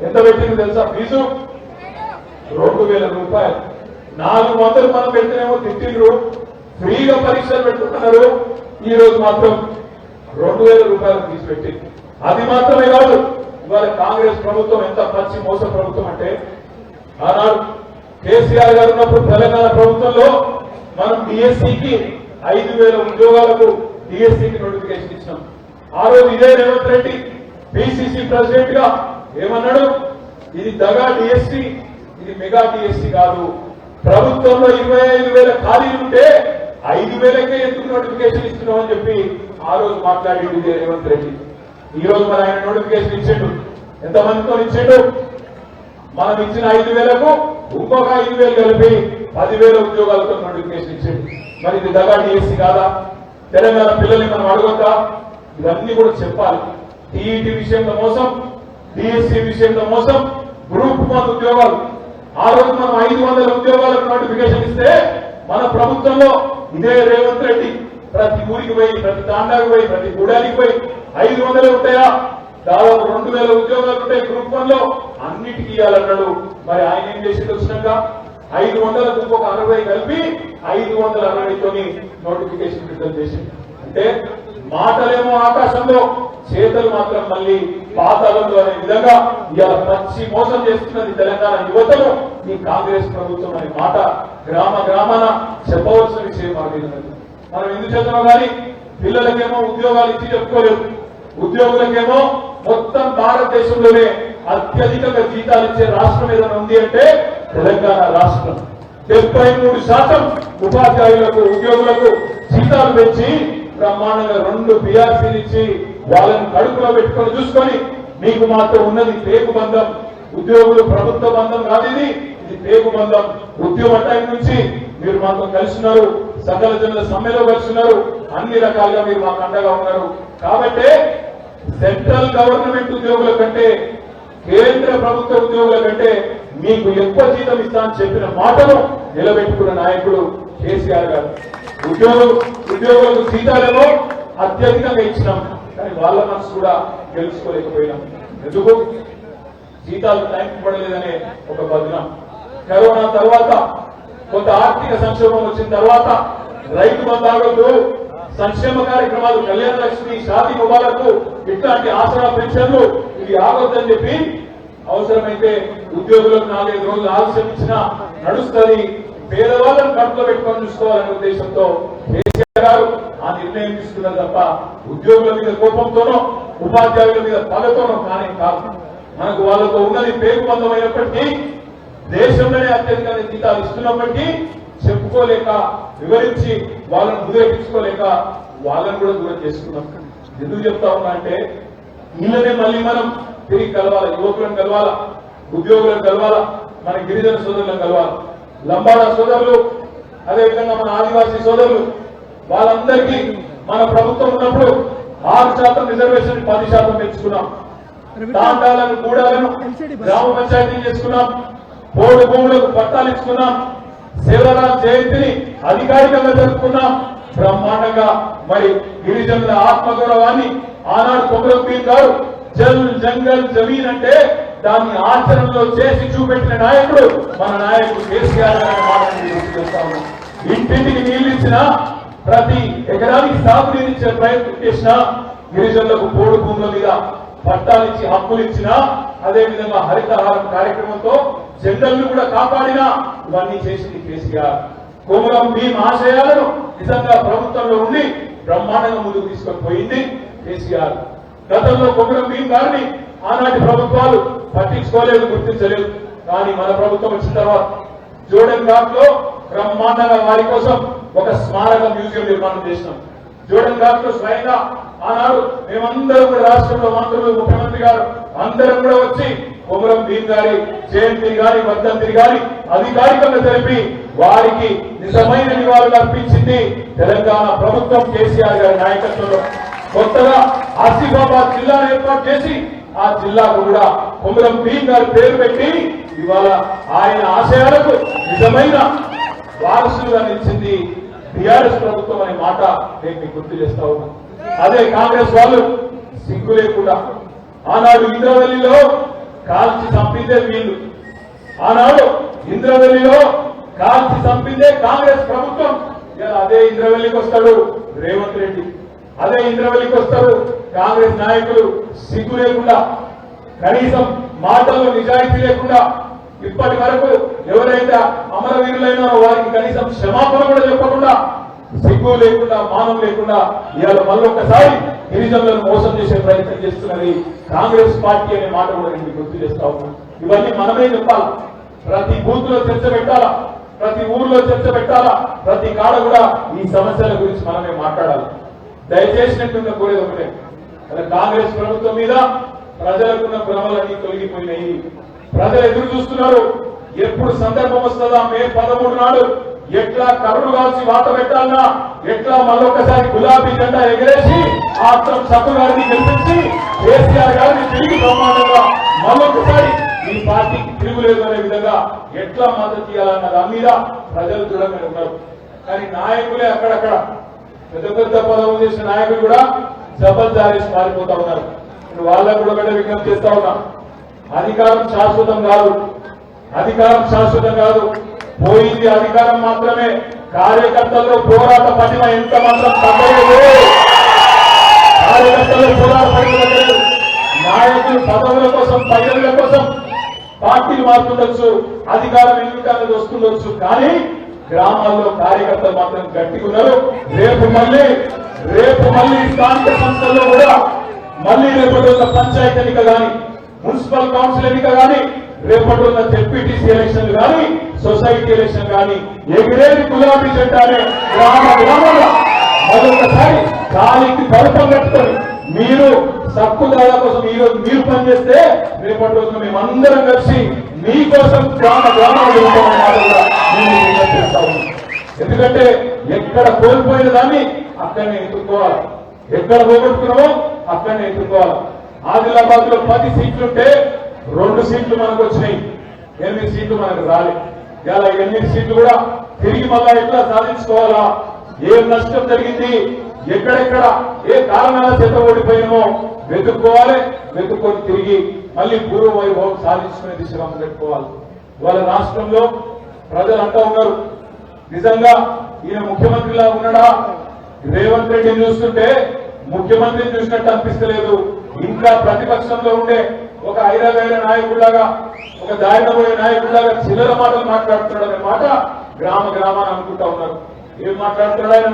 ఎంత పెట్టింది తెలుసా? ఫీజు 2000 రూపాయలు. 400 మనం పెట్టినేమో తిట్టిండ్రు, ఫ్రీగా పరీక్షలు పెట్టుకున్నారు. ఈ రోజు మాత్రం 2000 రూపాయలు ఫీజు పెట్టింది. అది మాత్రమే కాదు, ఇవాళ కాంగ్రెస్ ప్రభుత్వం ఎంత పచ్చి మోస ప్రభుత్వం అంటే, ఆనాడు కేసీఆర్ గారు ఉన్నప్పుడు తెలంగాణ ప్రభుత్వంలో మనం డిఎస్సికి 5000 ఉద్యోగాలకు డిఎస్సికి నోటిఫికేషన్ ఇచ్చినాం. ఆ రోజు ఇదే రేవంత్ రెడ్డి పిసిసి ప్రెసిడెంట్ గా ఏమన్నాడు? ఇది దగా డిఎస్సి, ఇది మెగా డిఎస్సి కాదు. ప్రభుత్వంలో 25,000 ఖాళీలుంటే 5,000కే ఎందుకు నోటిఫికేషన్ ఇస్తున్నాం అని చెప్పి ఆ రోజు మాట్లాడింది ఇదే రేవంత్ రెడ్డి. ఈ రోజు మరి ఆయన నోటిఫికేషన్ ఇచ్చిండు. ఎంతమందితో ఇచ్చిండు? మనం ఇచ్చిన 5,000కు ఇంకొక 5,000 కలిపి 10,000 ఉద్యోగాలతో నోటిఫికేషన్ ఇచ్చిండు. మరి ఇది దగా డిఎస్సి కాదా? తెలంగాణ పిల్లల్ని మనం అడగొద్దా? ఇవన్నీ కూడా చెప్పాలి. టీఈటీ విషయంలో మోసం, డిఎస్సి విషయంలో మోసం, గ్రూప్ 1 ఉద్యోగాలు. ఆ రోజు మనం 500 ఉద్యోగాలకు నోటిఫికేషన్ ఇస్తే మన ప్రభుత్వంలో ఇదే రేవంత్ రెడ్డి ప్రతి ఊరికి పోయి, ప్రతి తాండాకు పోయి, ప్రతి గూడానికి పోయి 500 ఉంటాయా, దాదాపు 2000 ఉద్యోగాలు ఉంటాయి గ్రూప్ 1 లో, అన్నిటికీ ఇవ్వాలన్నాడు. మరి ఆయన ఏం చేసి వచ్చినాక 500కు ఇంకొక 60 కలిపి 560తోని నోటిఫికేషన్ విడుదల చేసింది. అంటే మాటలేమో ఆకాశంలో, చేతలు మాత్రం మళ్ళీ పాతాళంలో అనే విధంగా ఇవాళ పచ్చి మోసం చేస్తున్నది తెలంగాణ యువతను ఈ కాంగ్రెస్ ప్రభుత్వం అనే మాట గ్రామ గ్రామాన చెప్పవలసిన విషయం మనది. మనం ఎందుకు చెప్తున్నాం కానీ పిల్లలకేమో ఉద్యోగాలు ఇచ్చి చెప్పుకోలేదు, ఉద్యోగులకేమో మొత్తం భారతదేశంలోనే అత్యధికంగా జీతాలు ఇచ్చే రాష్ట్రం ఏదైనా ఉంది అంటే తెలంగాణ రాష్ట్రం. 73% ఉపాధ్యాయులకు, ఉద్యోగులకు జీతాలు పెంచి బ్రహ్మాండంగా 2 బీఆర్సీలు ఇచ్చి వాళ్ళని కడుపులో పెట్టుకొని చూసుకొని మీకు మాత్రం ఉన్నది పేగు బంధం. ఉద్యోగులు ప్రభుత్వ బంధం కాదు, ఇది పేగు బంధం. ఉద్యోగ టైం నుంచి మీరు మాతో కలిసినారు, సకల జనుల సమ్మెలో కలిసినారు, అన్ని రకాలుగా మీరు మాకు అండగా ఉన్నారు. కాబట్టి సెంట్రల్ గవర్నమెంట్ ఉద్యోగుల కంటే, కేంద్ర ప్రభుత్వ ఉద్యోగుల కంటే మీకు ఎక్కువ జీతం ఇస్తా అని చెప్పిన మాటను నిలబెట్టుకున్న నాయకుడు కేసీఆర్ గారు. ఉద్యోగులకు జీతాలేమో అత్యధికంగా ఇచ్చినాం, కానీ వాళ్ళ మనసు కూడా గెలుచుకోలేకపోయినాం. ఎందుకు? జీతాలు టైంకి పడలేదనే ఒక బదనాం. కరోనా తర్వాత కొంత ఆర్థిక సంక్షోభం వచ్చిన తర్వాత రైతు బంధాలు, సంక్షేమ కార్యక్రమాలు, కళ్యాణ లక్ష్మి, షాదీ ముబారక్ ఇట్లాంటి ఆసరా పెన్షన్లు ఇవి ఆగొద్దని చెప్పి అవసరమైతే ఉద్యోగులకు 4-5 రోజులు ఆలస్యం ఇచ్చినా నడుస్తుంది, పేదవాళ్ళను కడుపులో పెట్టుకొని చూసుకోవాలనే ఉద్దేశంతో కేసీఆర్ గారు ఆ నిర్ణయం తీసుకున్నారు తప్ప ఉద్యోగుల మీద కోపంతోనో ఉపాధ్యాయుల మీద పగతోనో కానీ కాదు. మనకు వాళ్ళతో ఉన్నది పేగుబంధం అయినప్పటికీ, దేశంలోనే అత్యధికంగా జీతాలు ఇస్తున్నప్పటికీ చెప్పుకోలేక, వివరించి వాళ్ళను దూరేపించుకోలేక వాళ్ళను కూడా దూరం చేసుకున్నాం. ఎందుకు చెప్తా ఉన్నా అంటే వీళ్ళనే మళ్ళీ మనం తిరిగి కలవాలా, యువకులను కలవాలా, ఉద్యోగులను కలవాలా, మన గిరిజన సోదరులను కలవాలా, లంబాడా సోదరులు, అదేవిధంగా మన ఆదివాసీ సోదరులు, వాళ్ళందరికీ మన ప్రభుత్వం ఉన్నప్పుడు 6% రిజర్వేషన్ 10% పెంచుకున్నాం. తాండాలను, గూడాలను గ్రామ పంచాయతీ చేసుకున్నాం, పోడు భూములకు పట్టాలు ఇచ్చుకున్నాం, శివరాం జయంతిని అధికారికంగా జరుపుకున్నాం. బ్రహ్మాండంగా మరి గిరిజనుల ఆత్మగౌరవాన్ని ఆనాడు కొమరం భీం గారు జల్ జంగల్ జమీన్ అంటే దాన్ని ఆచరణలో చేసి చూపెట్టిన నాయకుడు మన నాయకుడు కేసీఆర్ గారి మాటలు. ఇంటింటికి నీళ్లు ఇచ్చినా, ప్రతి ఎకరానికి సాగునీరు ఇచ్చే ప్రయత్నం చేసినా, గిరిజనులకు పోడు భూముల మీద పట్టాలు ఇచ్చి హక్కులు ఇచ్చినా, అదేవిధంగా హరితహారం కార్యక్రమంతో జంగల్ని కూడా కాపాడినా, ఇవన్నీ చేసింది కేసీఆర్. కొమరం భీం ఆశయాలను నిజంగా ప్రభుత్వంలో ఉండి బ్రహ్మాండంగా ముందుకు తీసుకొని పోయింది కేసీఆర్. గతంలో కొమరం భీం గారిని ఆనాటి ప్రభుత్వాలు పట్టించుకోలేదు, గుర్తించలేదు. కానీ మన ప్రభుత్వం వచ్చిన తర్వాత జోడెన్ ఘాట్ లో బ్రహ్మాండంగా వారి కోసం ఒక స్మారక మ్యూజియం నిర్మాణం చేసినాం. జోడెన్ ఘాట్ లో స్వయంగా ఆనాడు మేమందరం కూడా రాష్ట్రంలో మంత్రులు ముఖ్యమంత్రి గారు అందరం కూడా వచ్చి కొమరం భీం గారి జయంతి గారి వర్ధంతి గారి అధికారికంగా జరిపి వారికి నిజమైన నివాళులు అర్పించింది తెలంగాణ ప్రభుత్వం కేసీఆర్ గారి నాయకత్వంలో. కొత్తగా ఆసిఫాబాద్ జిల్లాను ఏర్పాటు చేసి ఆ జిల్లాకు కూడా కొమరం భీం గారి పేరు పెట్టి ఇవాళ ఆయన ఆశయాలకు నిజమైన వారసులుగా నిలిచింది టీఆర్ఎస్ ప్రభుత్వం అనే మాట నేను మీకు గుర్తు చేస్తా ఉన్నా. అదే కాంగ్రెస్ వాళ్ళు సిగ్గు లేకుండా ఆనాడు ఇంద్రవల్లిలో కాల్చి చంపిందే వీళ్ళు, ఆనాడు ఇంద్రవల్లిలో కాల్చి చంపిందే కాంగ్రెస్ ప్రభుత్వం. అదే ఇంద్రవల్లికి వస్తాడు రేవంత్ రెడ్డి, అదే ఇంద్రవల్లికి వస్తారు కాంగ్రెస్ నాయకులు సిగ్గు లేకుండా, కనీసం మాటల్లో నిజాయితీ లేకుండా. ఇప్పటి వరకు ఎవరైతే అమరవీరులైనా వారికి కనీసం క్షమాపణ కూడా చెప్పకుండా, సిగ్గు లేకుండా, మానం లేకుండా ఇవాళ మళ్ళొక్కసారి గిరిజనులను మోసం చేసే ప్రయత్నం చేస్తున్నది కాంగ్రెస్ పార్టీ అనే మాట కూడా నేను గుర్తు చేస్తా ఉన్నాను. ఇవన్నీ మనమే చెప్పాలి, ప్రతి బూత్ లో చర్చ పెట్టాలా, ప్రతి ఊర్లో చర్చ పెట్టాలా, ప్రతి కాడ కూడా ఈ సమస్యల గురించి మనమే మాట్లాడాలి. దయచేసి నేను కోరేది ఒకటే, కాంగ్రెస్ ప్రభుత్వం మీద ప్రజలకున్న భ్రమలన్నీ తొలగిపోయినాయి. ప్రజలు ఎదురు చూస్తున్నారు, ఎప్పుడు సందర్భం వస్తుందా మే 13 నాడు ఎట్లా కరుడు కాల్చి వాత పెట్టాలన్నా, ఎట్లా మళ్ళొక్కసారి గులాబీ జెండా ఎగరేసి ఆత్రం సత్తు గారిని గెలిపించి కేసీఆర్ గారిని తిరిగి బ్రహ్మాండంగా మళ్ళొక్కసారి ఈ పార్టీకి తిరుగులేదు అనే విధంగా ఎట్లా మద్దతు ఇవ్వాలన్న దాని మీద ప్రజలు దృఢంగా ఉన్నారు. కానీ నాయకులే అక్కడక్కడ పెద్ద పెద్ద పదవులు చేసిన నాయకులు కూడా జబర్దారేసి మారిపోతా ఉన్నారు. వాళ్ళకు కూడా ఒకటే విజ్ఞప్తి చేస్తా ఉన్నా, అధికారం శాశ్వతం కాదు, అధికారం శాశ్వతం కాదు, పోయింది అధికారం మాత్రమే. కార్యకర్తల్లో పోరాట పటిమ ఎంత మాత్రం తగ్గలేదు, కార్యకర్తల్లో పోరాట పటిమ తగ్గలేదు. నాయకులు పదవుల కోసం పైరవుల కోసం పార్టీలు మారుతుండొచ్చు, అధికారం ఎన్నికలకు వస్తుండొచ్చు, కానీ గ్రామాల్లో కార్యకర్తలు మాత్రం గట్టిగున్నారు. రేపు మళ్ళీ స్థానిక సంస్థల్లో కూడా మళ్ళీ రేపటి రోజున పంచాయతీ ఎన్నిక కానీ, మున్సిపల్ కౌన్సిల్ ఎన్నిక కానీ, రేపటి రోజున జెడ్పీటీసీ ఎలక్షన్ కానీ, సొసైటీ ఎలక్షన్ కానీ ఎగిరేది గులాబీ జెండానే గ్రామంలో మరొకసారి గాలికి బలపం కట్టుకొని మీరు సక్కుదాల కోసం ఈరోజు మీరు పనిచేస్తే రేపటి రోజున మేమందరం కలిసి మీకోసం గ్రామాలు ఎందుకంటే ఎక్కడ కోల్పోయిన దాన్ని అక్కడనే ఎత్తుకోవాలి, ఎక్కడ పోగొట్టుకున్నామో అక్కడనే ఎత్తుకోవాలి. ఆదిలాబాద్ లో 10 సీట్లుంటే 2 సీట్లు మనకు వచ్చినాయి, 8 సీట్లు మనకు రాలేదు. ఇలా 8 సీట్లు కూడా తిరిగి మళ్ళా ఎట్లా సాధించుకోవాలా, ఏం నష్టం జరిగింది, ఎక్కడెక్కడ ఏ కారణాల చేత ఓడిపోయినామో వెతుక్కోవాలి. వెతుక్కొని తిరిగి మళ్ళీ పూర్వ వైభవం సాధించుకునే దిశగా పెట్టుకోవాలి. వాళ్ళ రాష్ట్రంలో ప్రజలు అంటూ ఉన్నారు, నిజంగా ఈయన ముఖ్యమంత్రిలా ఉన్నాడా, రేవంత్ రెడ్డిని చూస్తుంటే ముఖ్యమంత్రిని చూసినట్టు అనిపిస్తలేదు, ఇంకా ప్రతిపక్షంలో ఉండే ఒక ఐరాగైన నాయకుడిలాగా, ఒక దారినబోయే నాయకుడిలాగా చిల్లర మాటలు మాట్లాడుతున్నాడు అనే మాట గ్రామాన్ని అనుకుంటా ఉన్నారు. ఏం మాట్లాడుతున్నాడు ఆయన,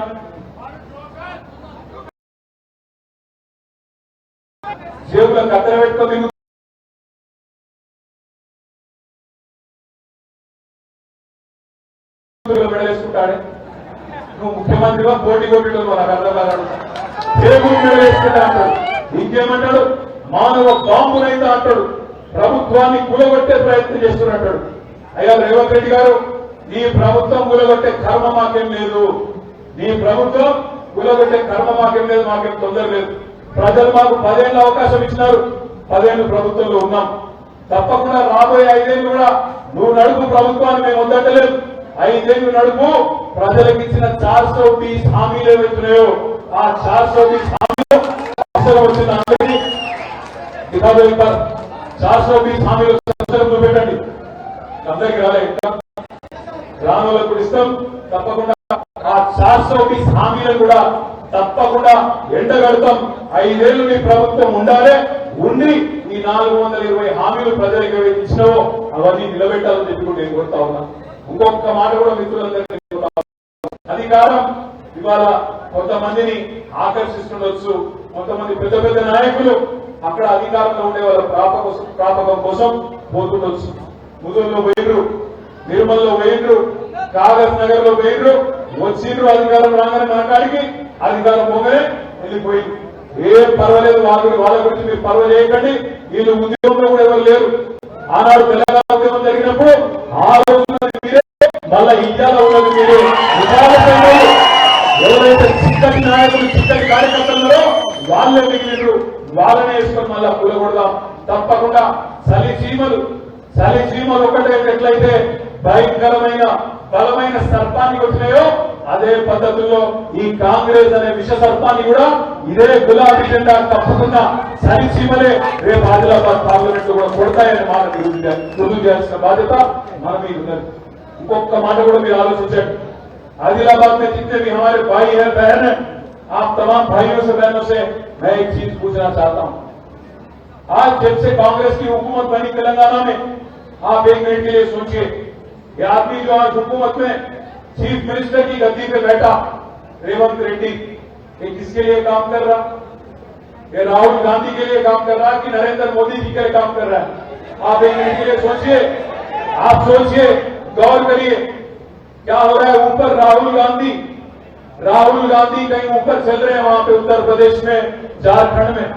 జేబులో కత్తెర పెట్టుకొని మెడలేసుకుంటాడే, నువ్వు ముఖ్యమంత్రిగా పోటీ కొట్టడం నాకు అర్థం కాదు, జేబులు మెడలేసుకుంటా అంటాడు. ఇంకేమంటాడు, మానవ బాంబునైతే అంటాడు, ప్రభుత్వాన్ని కూలగొట్టే ప్రయత్నం చేస్తున్నట్టు. అయ్యా రేవంత్ రెడ్డి గారు, నీ ప్రభుత్వం కూలగొట్టే కర్మ మాకేం లేదు, నీ ప్రభుత్వం కూలగొట్టే కర్మ మాకేం లేదు, మాకేం తొందర లేదు. ప్రజలు మాకు 10 ఏళ్ళ అవకాశం ఇచ్చినారు, 10 ఏళ్ళు ప్రభుత్వంలో ఉన్నాం. తప్పకుండా రాబోయే 5 ఏళ్ళు కూడా నువ్వు నడుపు ప్రభుత్వాన్ని మేము వద్దట్టలేదు. 5 ఏళ్ళు నడుపు, ప్రజలకు ఇచ్చిన 420 హామీలు ఏవైతున్నాయో ఆ 420 హామీలు అవసరం వచ్చిన అందరికీ 420 హామీలు చూపెట్టండి. అందరికీ రాలే, గ్రామాలకు కూడా ఇస్తాం. తప్పకుండా ఆ 420 హామీలను కూడా తప్పకుండా ఎండగడతాం. 5 ఏళ్ళు మీ ప్రభుత్వం ఉండాలి, ఉండి ఈ 420 హామీలు ప్రజలకు ఏవైతే ఇచ్చినావో అవన్నీ నిలబెట్టాలని చెప్పి కూడా నేను కోరుతా ఉన్నా. ఇంకొక మాట కూడా మిత్రులందరికీ, అధికారం ఇవాళ కొంతమందిని ఆకర్షిస్తుండొచ్చు, కొంతమంది పెద్ద పెద్ద నాయకులు అక్కడ అధికారంలో ఉండే వాళ్ళ ప్రాపకం కోసం పోతుండొచ్చు. ముదురులో పోయిండ్రు, నిర్మల్లో పోయిండ్రు, కాగజ్ నగర్ లో పోయిండ్రు, వచ్చిండ్రు, అధికారం రాగానే మన కాడికి అధికారం పోగానే వెళ్ళిపోయింది. ఏం పర్వాలేదు, వాళ్ళ గురించి మీరు పర్వ చేయకండి, వీళ్ళు ఉద్యోగంలో కూడా ఎవరు లేరు. ఆనాడు తెలంగాణ ఉద్యమం జరిగినప్పుడు ఆ రోజున మీరే, మళ్ళా ఇండియాలో ఉన్నది మీరే. ఎవరైతే చిక్కటి నాయకులు చిక్కటి కార్యకర్తలున్నారో వాళ్ళే మిగిలిరు, వాళ్ళనే వేసుకొని మళ్ళా కూలకూడదాం. తప్పకుండా చలిచీమలు ఒకటే ఎట్లయితే భయంకరమైన బలమైన సర్పానికి వచ్చినాయో అదే పద్ధతుల్లో ఈ కాంగ్రెస్ అనే విష సర్పాన్ని కూడా ఇదే గులాబీ జెండా తప్పకుండా చలిచీమలే రేపు ఆదిలాబాద్ పార్లమెంట్ కూడా కొడతాయని మాట రుజువు చేయాల్సిన బాధ్యత మన మీద ఉన్నది. ఇంకొక మాట కూడా మీరు ఆలోచించండి. आदिलाबाद में जितने भी हमारे भाई है बहन है, आप तमाम भाइयों से बहनों से मैं एक चीज पूछना चाहता हूं। आज जब से कांग्रेस की हुकूमत बनी तेलंगाना में, आप एक मिनट के लिए सोचिए, ये आदमी जो आज हुकूमत में चीफ मिनिस्टर की गद्दी पे बैठा रेवंत रेड्डी, ये किसके लिए काम कर रहा? ये राहुल गांधी के लिए काम कर रहा है कि नरेंद्र मोदी जी के लिए काम कर रहा है? आप एक मिनट के लिए सोचिए, आप सोचिए, गौर करिए क्या हो रहा है। ऊपर राहुल गांधी कहीं ऊपर चल रहे हैं, वहां पे उत्तर प्रदेश में, झारखंड में।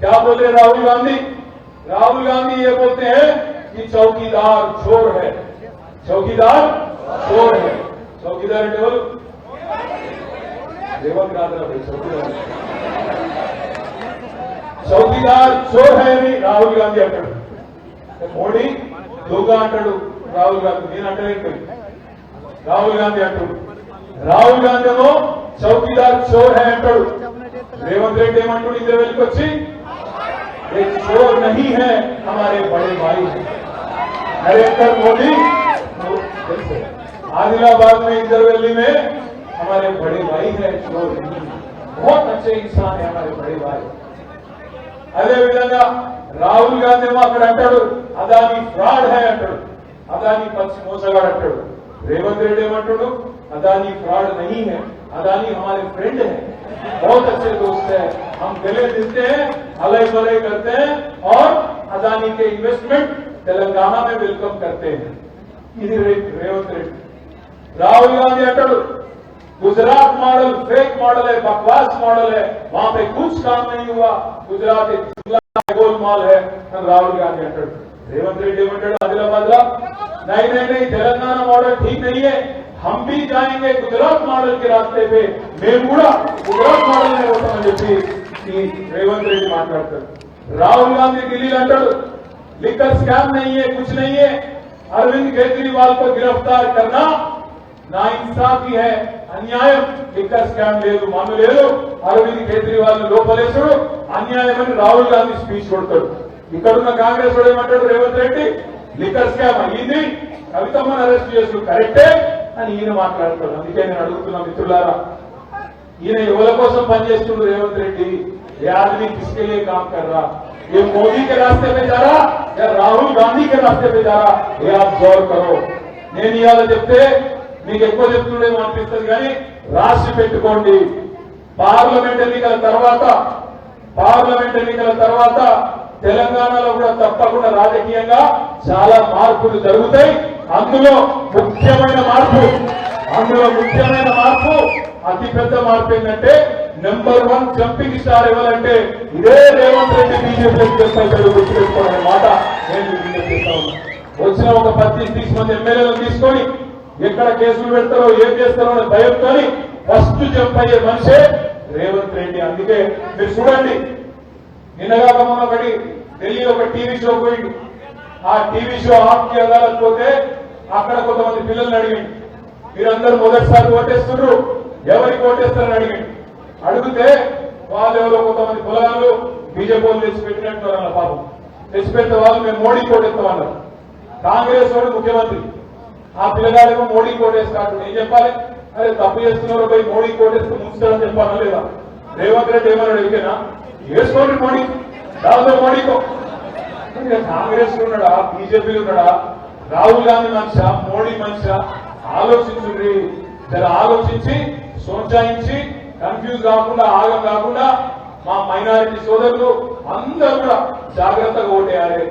क्या बोल रहे राहुल गांधी ये बोलते हैं कि चौकीदार चोर है, चौकीदार चोर है। चौकीदार टेबल चौकीदार चोर है नहीं राहुल गांधी अंटाడు, మోడీ దొంగ అంటాడు రాహుల్ గాంధీ, నేను అంటలేదు. రాహుల్ గాంధీ అంటాడు, రాహుల్ గాంధీ ఏమో చౌకీదార్ చోర్ హై అంటాడు. రేవంత్ రెడ్డి ఏమంటాడు ఇద్దరు వెళ్ళికొచ్చి, एक चोर नहीं है हमारे बड़े भाई है। नरेंद्र मोदी आदिलाबाद में इंदरवेली में हमारे बड़े भाई है, चोर नहीं, बहुत अच्छे इंसान है हमारे बड़े भाई। అదే విధంగా రాహుల్ గాంధీ ఏమో అక్కడ అంటాడు అదాని ఫ్రాడ్ హై అంటాడు, అదాని పచ్చి మోసగాడు అంటాడు. रेवंत रेड्डी मंटू अदानी फ्रॉड नहीं है, अदानी हमारे फ्रेंड है, बहुत अच्छे दोस्त है, हम गले मिलते हैं, अलग बलय करते हैं और अदानी के इन्वेस्टमेंट तेलंगाना में वेलकम करते हैं। रेवंत रेड्डी राहुल गांधी अंटाడు गुजरात मॉडल फेक मॉडल है, बकवास मॉडल है, वहां पे कुछ काम नहीं हुआ, गुजरात एक गोलमाल है, राहुल गांधी अंटाడు. रेवंत रेड्डी मंटाడు आदिलाबाद नहीं तेलंगाना मॉडल ठीक नहीं है, हम भी जाएंगे गुजरात मॉडल के रास्ते पे, मैं కూడా गुजरात मॉडल में होता है रेवंत रेड्डी మాట్లాడతారు. राहुल गांधी दिल्ली अंटाడు लिकर स्कैम नहीं है, कुछ नहीं है, अरविंद केजरीवाल को गिरफ्तार करना नाइंसाफी है, अन्याय, लिकर स्कैम లేదు మన్ను లేదు, అరవింద్ కేజ్రీవాల్ లోపలేసుడు అన్యాయమని రాహుల్ గాంధీ స్పీచ్ కొడతాడు. ఇక్కడున్న కాంగ్రెస్ వాడు ఏమంటాడు రేవంత్ రెడ్డి లిక్కర్ స్కామ్ అయ్యింది, కవితమ్మను అరెస్ట్ చేసుడు కరెక్టే అని ఈయన మాట్లాడతాడు. అందుకే నేను అడుగుతున్నా మిత్రులారా, ఈయన ఎవరి కోసం పనిచేస్తున్నాడు రేవంత్ రెడ్డి? ఏ ఆदमी किसके लिए काम कर रहा? ये मोदी के रास्ते पे जा रहा या राहुल गांधी के रास्ते पे जा रहा? ये आप गौर करो. నేను ఇవాళ చెప్తే మీకు ఎక్కువ చెప్తుండేమో అనిపిస్తుంది, కానీ రాసి పెట్టుకోండి. పార్లమెంట్ ఎన్నికల తర్వాత తెలంగాణలో కూడా తప్పకుండా రాజకీయంగా చాలా మార్పులు జరుగుతాయి. అందులో ముఖ్యమైన మార్పు అతిపెద్ద మార్పు ఏంటంటే నెంబర్ 1 జంపింగ్ స్టార్ ఎవరంటే ఇదే రేవంత్ రెడ్డి బీజేపీకి చెప్పారు. గుర్తుపెట్టుకోవాలనే మాట నేను చేస్తా ఉన్నా. వచ్చిన ఒక 25-30 మంది ఎమ్మెల్యేలను తీసుకొని ఎక్కడ కేసులు పెడతారో ఏం చేస్తారో అనే భయంతో ఫస్ట్ జంప్ అయ్యే మనిషే రేవంత్ రెడ్డి. అందుకే మీరు చూడండి, నిన్నగాక మొన్న ఒకటి ఢిల్లీ ఒక టీవీ షో పోయింది. ఆ టీవీ షో ఆప్కి అదాలత్ పోతే అక్కడ కొంతమంది పిల్లల్ని అడిగింది, మీరందరూ మొదటిసారి ఓటేస్తున్నారు, ఎవరికి ఓటేస్తారని అడిగితే వాళ్ళు ఎవరో కొంతమంది పొలాలు బీజేపీ వాళ్ళు తెచ్చిపెట్టినట్టు అన్న పాపం తెచ్చిపెట్టే వాళ్ళు మేము మోడీ ఓటేస్తామన్నారు. కాంగ్రెస్ వాడు ముఖ్యమంత్రి, ఆ పిల్లగాడేమో మోడీ ఓటేస్తాడు. ఏం చెప్పాలి? అరే తప్పు చేస్తున్నారు పోయి మోడీ ఓటేస్తే ముంచుతారని చెప్పాలా లేదా? రేవంత్ రెడ్డి ఏమన్నాడు? అడిగినా వేసుకోండి మోడీ, దాదాపు మోడీకో. కాంగ్రెస్ లో ఉన్నాడా, బీజేపీలో ఉన్నాడా, రాహుల్ గాంధీ మనిషా, మోడీ మనిషా? ఆలోచించుండ్రి, జర ఆలోచించి సోచాయించి కన్ఫ్యూజ్ కాకుండా ఆగం కాకుండా మా మైనారిటీ సోదరులు అందరూ కూడా జాగ్రత్తగా ఓటేయాలి.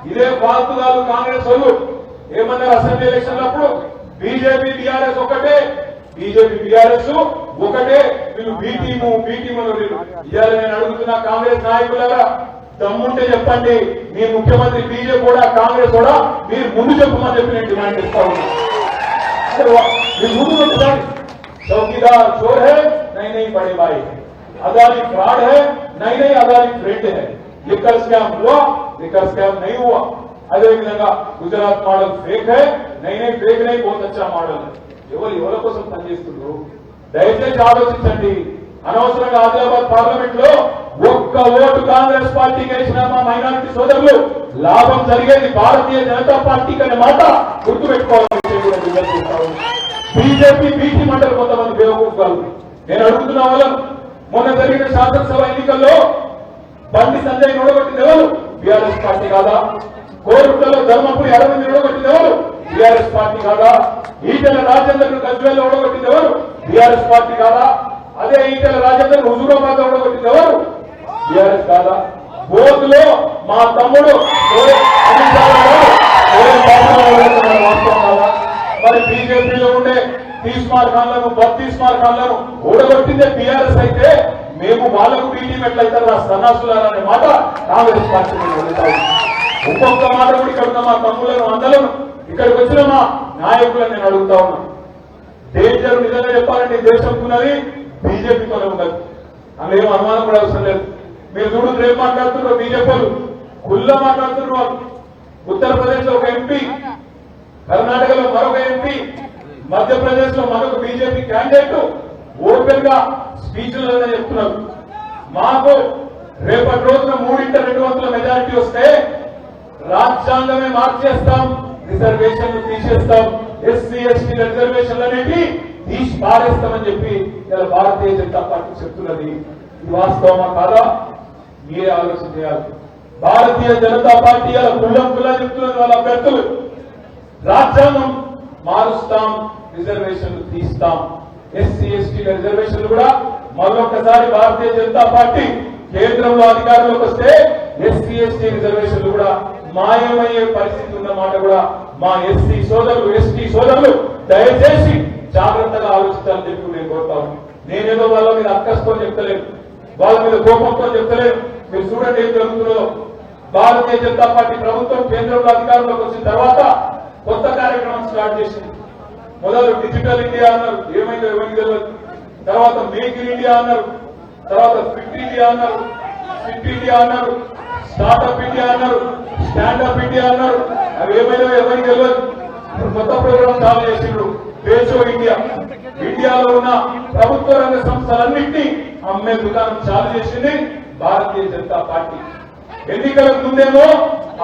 ఇదే ఫాల్తుగాలు కాంగ్రెస్ వాళ్ళు ఏమన్నారు అసెంబ్లీ ఎలక్షన్లప్పుడు? బీజేపీ బీఆర్ఎస్ ఒకటే, బీజేపీ బీఆర్ఎస్ ఒకటే వీళ్ళు బి టీము ఇవాళ నేను అడుగుతున్న కాంగ్రెస్ నాయకులారా దమ్ముంటే చెప్పండి, మీ ముఖ్యమంత్రి బీజేపీ కూడా కాంగ్రెస్ కూడా మీరు ముందు చెప్పమని చెప్పి నేను డిమాండ్ చేస్తా ఉన్నాను. चौकीदार चोर है, नहीं बड़े भाई, अदानी फ्रॉड है, नहीं अदानी फ्रेंड है. लिकर स्कैम हुआ, लिकर स्कैम नहीं हुआ. अदे विधंगा गुजरात मॉडल फेक है, नहीं फेक नहीं, बहुत अच्छा मॉडल है. ఎవరి కోసం పనిచేస్తున్నారు దయచేసి ఆలోచించండి. అనవసరంగా ఆదిలాబాద్ పార్లమెంట్ లో ఒక్క ఓటు కాంగ్రెస్ పార్టీకి వేసిన మా మైనారిటీ సోదరులు లాభం జరిగేది భారతీయ జనతా పార్టీకి అనే మాట గుర్తుపెట్టుకోవాలని కూడా విజ్ఞప్తిస్తాను. బీజేపీ బీటీ మండలి కొంతమంది బేవకూఫాలు. నేను అడుగుతున్న వాళ్ళం, మొన్న జరిగిన శాసనసభ ఎన్నికల్లో బండి సంజయ్ ఓడగొట్టింది ఎవరు? బీఆర్ఎస్ పార్టీ కాదా? కోరుట్లలో ధర్మపురి అరవింద్ ఓడగొట్టింది ఎవరు? బీఆర్ఎస్ పార్టీ కాదా? ఈటెల రాజేందర్ గజ్వేల్ ఓడగొట్టింది ఎవరు? బీఆర్ఎస్ పార్టీ కాదా? అదే ఈటెల రాజేందర్ హుజూరాబాద్ ఓడగొట్టింది ఎవరు? బీఆర్ఎస్ కాదా? బోధులో మా తమ్ముడు మరి బీజేపీలో ఉండే 30 మార్కాలను 32 మార్కాలను ఓడగొట్టిందే బీఆర్ఎస్ అయితే మేము వాళ్ళకు బీటీ ఎట్లయితారు సన్నాసులారనే మాట కాంగ్రెస్ పార్టీ ఒక్కొక్క మాట కూడా ఇక్కడ ఉన్న మా తమ్ములను అందలను ఇక్కడికి వచ్చిన మా నాయకులను నేను అడుగుతా ఉన్నా. డేంజర్ నిజంగా చెప్పాలంటే దేశంకున్నది బీజేపీతోనే ఉన్నది, అందులో ఏం అనుమానం కూడా అవసరం లేదు. మీరు చూడు రేపు మాట్లాడుతున్నారు బీజేపీలు కుల్ల మాట్లాడుతున్నారు. వాళ్ళు ఉత్తరప్రదేశ్ లో ఒక ఎంపీ, కర్ణాటకలో మరొక ఎంపీ, మధ్యప్రదేశ్ లో మరొక బీజేపీ క్యాండిడేట్ ఓపెన్ గా స్పీచ్లలో చెప్తున్నారు, మాకు రేపటి రోజున 3/2 మెజారిటీ వస్తే రాజ్యాంగమే మార్చేస్తాం, రిజర్వేషన్లు తీసేస్తాం, ఎస్సీ ఎస్టీ రిజర్వేషన్లు అనేవి తీసి పారేస్తామని చెప్పి ఇలా భారతీయ జనతా పార్టీ చెప్తున్నది. ఇది వాస్తవమా కాదా? మీరే ఆలోచన చేయాలి. భారతీయ జనతా పార్టీ అలా కుల్లా చెప్తున్నది వాళ్ళ అభ్యర్థులు. రాజ్యాంగం మారుస్తాం, రిజర్వేషన్లు తీస్తాం, ఎస్సీ ఎస్టీ రిజర్వేషన్లు కూడా మరొకసారి భారతీయ జనతా పార్టీ కేంద్రంలో అధికారంలోకి వస్తే ఎస్సీ ఎస్టీ రిజర్వేషన్లు కూడా మాయమయ్యే పరిస్థితి ఉన్నమాట కూడా మా ఎస్సీ సోదరులు ఎస్టీ సోదరులు దయచేసి జాగ్రత్తగా ఆలోచించాలని చెప్పి నేను కోరుతాను. నేనేదో వాళ్ళ మీద అక్కస్తో చెప్తలేను, వాళ్ళ మీద కోపంతో చెప్తలేను. మీరు చూడండి ఏం జరుగుతుందో. భారతీయ జనతా పార్టీ ప్రభుత్వం కేంద్రంలో అధికారంలోకి వచ్చిన తర్వాత కొత్త కార్యక్రమం స్టార్ట్ చేసింది. మొదలు డిజిటల్ ఇండియా అన్నారు, ఏమైందో ఎవరికి తెలియదు. తర్వాత మేక్ ఇన్ ఇండియా అన్నారు, తర్వాత ఫిట్ ఇండియా అన్నారు, ఫిట్ ఇండియా అన్నారు, స్టార్ట్అప్ ఇండియా అన్నారు, స్టాండప్ ఇండియా అన్నారు. అవి ఏమైనా ఎవరికి తెలియదు. కొత్త ప్రోగ్రామ్ చాలు చేసిండ్రు, పేచో ఇండియా. ఇండియాలో ఉన్న ప్రభుత్వ రంగ సంస్థలన్నింటినీ అమ్మే దుకాణం చాలు చేసింది భారతీయ జనతా పార్టీ. ఎన్నికలకు ముందేమో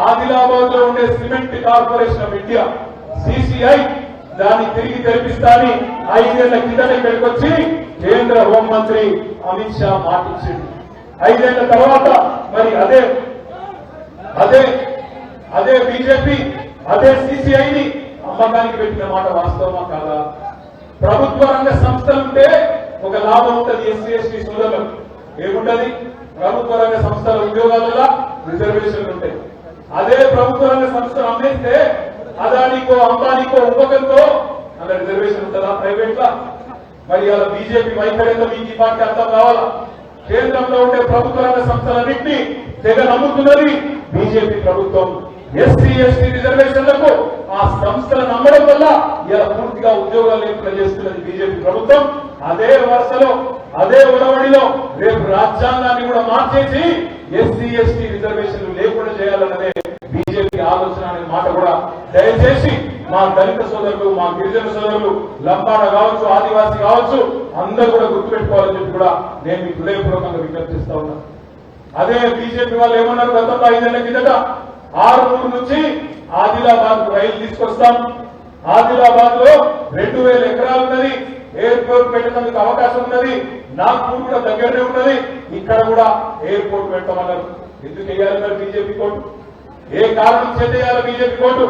ఆదిలాబాద్ లో ఉండే cement corporation of India CCI దాన్ని తిరిగి తెరిపిస్తాని 5 ఏళ్ల కిందట ఇక్కడికి వచ్చి కేంద్ర హోంమంత్రి అమిత్ షా మాటిచ్చింది. 5 ఏళ్ల తర్వాత మరి అదే బీజేపీ అదే సిసిఐని అమ్మకానికి పెట్టిన మాట వాస్తవమా కాదా? ప్రభుత్వ రంగ సంస్థలుంటే ఒక లాభం ఉంటుంది ఎస్సీ ఎస్టీ సోదరులకు. ఏముంటది? ప్రభుత్వ రంగ సంస్థల ఉద్యోగాలలో రిజర్వేషన్లు ఉంటాయి. అదే ప్రభుత్వ రంగ సంస్థలు అమ్మేస్తే అదానికో అంబానీకో ఇంకొకరికో అలా రిజర్వేషన్ ఉంటుందా ప్రైవేట్ లా? మరి అలా బీజేపీ వైఖరితో మీకు ఈ పార్టీ అర్థం కావాలా? కేంద్రంలో ఉండే ప్రభుత్వ రంగ సంస్థలన్నింటినీ తెగ నమ్ముతున్నది బీజేపీ ప్రభుత్వం. ఎస్సీ ఎస్టీ రిజర్వేషన్లకు ఆ సంస్థలను నమ్మడం వల్ల ఇలా పూర్తిగా ఉద్యోగాలు లేకుండా చేస్తున్నది బీజేపీ ప్రభుత్వం. అదే వరుసలో అదే ఉడవడిలో రేపు రాజ్యాంగాన్ని కూడా మార్చేసి ఎస్సీ ఎస్టీ రిజర్వేషన్లు లేకుండా చేయాలన్నదే బీజేపీ ఆలోచన అనే మాట కూడా దయచేసి మా దళిత సోదరులు, మా గిరిజన సోదరులు, లంబాడ కావచ్చు, ఆదివాసీ కావచ్చు, అందరూ కూడా గుర్తుపెట్టుకోవాలని చెప్పి కూడా నేను మీకు హృదయపూర్వకంగా విజ్ఞప్తిస్తా ఉన్నాను. అదే బీజేపీ వాళ్ళు ఏమన్నారు గతంలో 5 ఏళ్ల కిందట, ఆరుమూరు నుంచి ఆదిలాబాద్ రైలు తీసుకొస్తాం, ఆదిలాబాద్ లో 2000 ఎకరాలు ఉన్నది, ఎయిర్పోర్ట్ పెట్టడానికి అవకాశం ఉన్నది, నాగ్పూర్ కూడా దగ్గరనే ఉన్నది, ఇక్కడ కూడా ఎయిర్పోర్ట్ పెట్టమన్నారు. ఎందుకు వేయాలి మరి బీజేపీ కోర్టు? ఏ కారణం చేత వేయాలి బీజేపీ కోర్టు?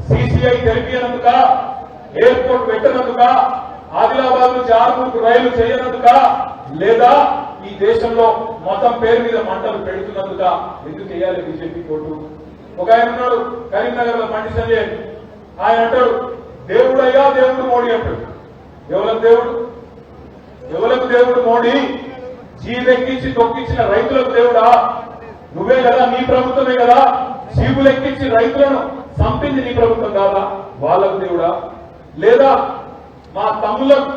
సిసిఐ తెలిపినందుక, ఎయిర్పోర్ట్ పెట్టనందుక, ఆదిలాబాద్ నుంచి ఆరుమూరుకు రైలు చేయనందుక, లేదా ఈ దేశంలో మతం పేరు మీద మంటలు పెడుతున్నందుక ఎందుకు వేయాలి బీజేపీ కోర్టు? ఒక ఆయన ఉన్నాడు కరీంనగర్ లో బండి సంజయ్, ఆయన అంటాడు దేవుడయ్యా దేవుడు మోడీ అంటాడు. ఎవరు దేవుడు? ఎవలకు దేవుడు మోడీ? జీవెక్కించి తొక్కించిన రైతులకు దేవుడా? నువ్వే కదా, నీ ప్రభుత్వమే కదా. జీవులెక్కించి రైతులను చంపింది నీ ప్రభుత్వం కాదా? వాళ్ళకు దేవుడా? లేదా మా తమ్ములకు,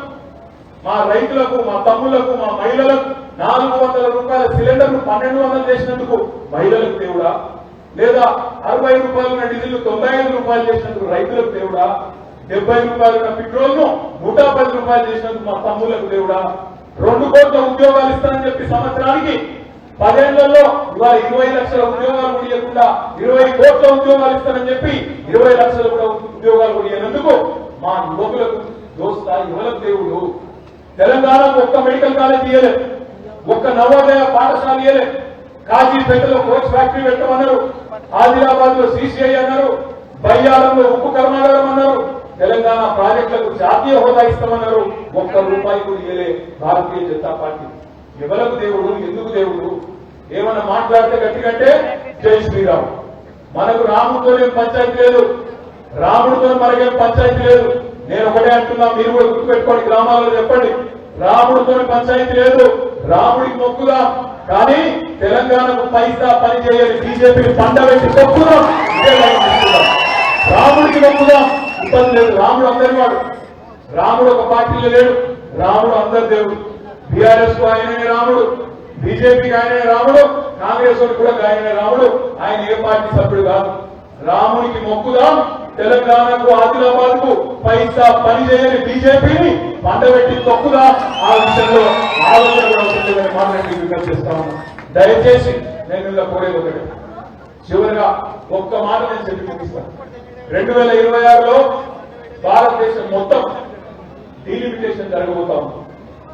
మా రైతులకు, మా తమ్ములకు, మా మహిళలకు 400 రూపాయల సిలిండర్ను 1200 చేసినందుకు మహిళలకు దేవుడా? లేదా 60 రూపాయలు ఉన్న డీజిల్ 95 రూపాయలు చేసినందుకు రైతులకు దేవుడా? 70 రూపాయలు ఉన్న పెట్రోల్ ను 110 రూపాయలు చేసినందుకు మా తమ్ములకు దేవుడా? 2 కోట్ల ఉద్యోగాలు ఇస్తానని చెప్పి సంవత్సరానికి 10 ఏళ్లలో ఇవాళ 20 లక్షల ఉద్యోగాలు కూడా ఇవ్వకుండా 20 కోట్ల ఉద్యోగాలు ఇస్తానని చెప్పి 20 లక్షల కూడా ఉద్యోగాలు కూడా ఇవ్వనందుకు మా యువకులకు దోస్తా యువలకు దేవుడు? తెలంగాణకు ఒక్క మెడికల్ కాలేజ్ ఇయ్యలేదు, ఒక్క నవోదయ పాఠశాల ఇయ్యలేదు. కాజీపేటలో కోచ్ ఫ్యాక్టరీ పెట్టమన్నారు, ఆదిలాబాద్ లో సిసిఐ అన్నారు, బయ్యారంలో ఉక్కు కర్మాగారం అన్నారు, తెలంగాణ ప్రాజెక్టులకు జాతీయ హోదా ఇస్తామన్నారు. ఒక్క రూపాయి కూడా ఇయ్యలే భారతీయ జనతా పార్టీ. ఎవరకు దేవుడు? ఎందుకు దేవుడు? ఏమన్నా మాట్లాడితే గట్టికంటే జై శ్రీరామ్. మనకు రాముడితోనే పంచాయతీ లేదు, రాముడితో మనకేం పంచాయతీ లేదు. నేను ఒకటే అంటున్నా, మీరు కూడా గుర్తుపెట్టుకోండి, గ్రామాలలో చెప్పండి. రాముడితో పంచాయతీ లేదు, రాముడికి మొక్కుదాం, కానీ తెలంగాణకు పైసా పని చేయని బీజేపీని పండబెట్టి తొక్కుదాం. రాముడికి మొక్కుదాం, ఇబ్బంది లేదు. రాముడు అందరి వాడు, రాముడు ఒక పార్టీలో లేడు, రాముడు అందరి దేవుడు. బీఆర్ఎస్ కు ఆయననే రాముడు, బీజేపీకి ఆయనే రాముడు, కాంగ్రెస్ కూడా ఆయనే రాముడు. ఆయన ఏ పార్టీ సభ్యుడు కాదు. రాముడికి మొక్కుదాం, తెలంగాణకు ఆదిలాబాద్ కు పైసా పని చేయని బీజేపీని పండబెట్టి తొక్కుదా. ఆ విషయంలో ఆలోచన కూడా ఉంటుందని మాట్లాడి విజ్ఞప్తి చేస్తాను. దయచేసి నేను ఇలా కోరేది ఒకటి, చివరిగా ఒక్క మాట నేను చెప్పి ముగిస్తాను. 2026లో భారతదేశం మొత్తం డీలిమిటేషన్ జరగబోతాం.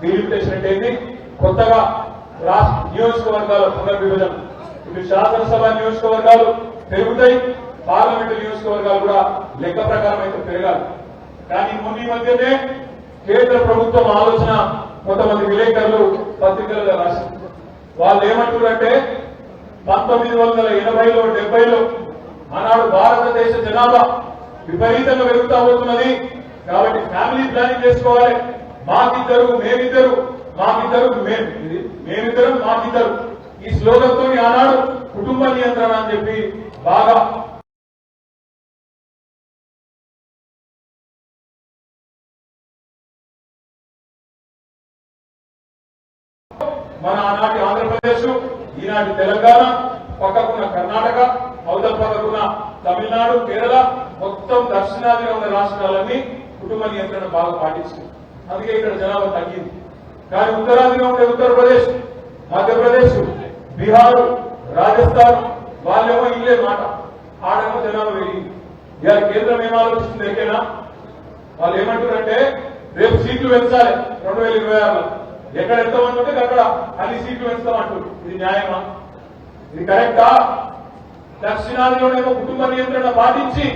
డీలిమిటేషన్ అంటే ఏంటి? కొత్తగా రాష్ట్ర నియోజకవర్గాల పునర్విభజన. ఇప్పుడు శాసనసభ నియోజకవర్గాలు పెరుగుతాయి, పార్లమెంటు నియోజకవర్గాలు కూడా లెక్క ప్రకారం అయితే పెరగాలి. కానీ మొన్న మధ్యనే కేంద్ర ప్రభుత్వం ఆలోచన కొంతమంది విలేకరులు పత్రికల్లో రాశారు. వాళ్ళు ఏమంటారంటే 1980లో 70లో ఆనాడు భారతదేశ జనాభా విపరీతంగా పెరుగుతా పోతున్నది, కాబట్టి ఫ్యామిలీ ప్లానింగ్ చేసుకోవాలి. మాకిద్దరు మేమిద్దరు, మాకిద్దరు మేమిద్దరు మాకిద్దరు, ఈ స్లోగన్ తో ఆనాడు కుటుంబ నియంత్రణ అని చెప్పి బాగా మన ఆనాటి ఆంధ్రప్రదేశ్, ఈనాటి తెలంగాణ, పక్కకున్న కర్ణాటక, అవతల పక్కకున్న తమిళనాడు, కేరళ, మొత్తం దక్షిణాదిలో ఉన్న రాష్ట్రాలన్నీ కుటుంబ నియంత్రణ బాగా పాటించింది. అందుకే ఇక్కడ జనాభా తగ్గింది. కానీ ఉత్తరాదిలో ఉండే ఉత్తరప్రదేశ్, మధ్యప్రదేశ్, బీహార్, రాజస్థాన్ వాళ్ళేమో ఇల్లే మాట, ఆడేమో జనాభా పెరిగింది. ఇవాళ కేంద్రం ఏం ఆలోచిస్తుంది ఎక్కడైనా? వాళ్ళు ఏమంటారంటే రేపు సీట్లు పెంచాలి 2026లో. ఎక్కడ ఎంతమంది ఉంటే అక్కడ అన్ని సీట్లు పెంచుతామంటారు. ఇది న్యాయమా? ఇది కరెక్టా? దక్షిణాదిలోనేమో కుటుంబ నియంత్రణ పాటించి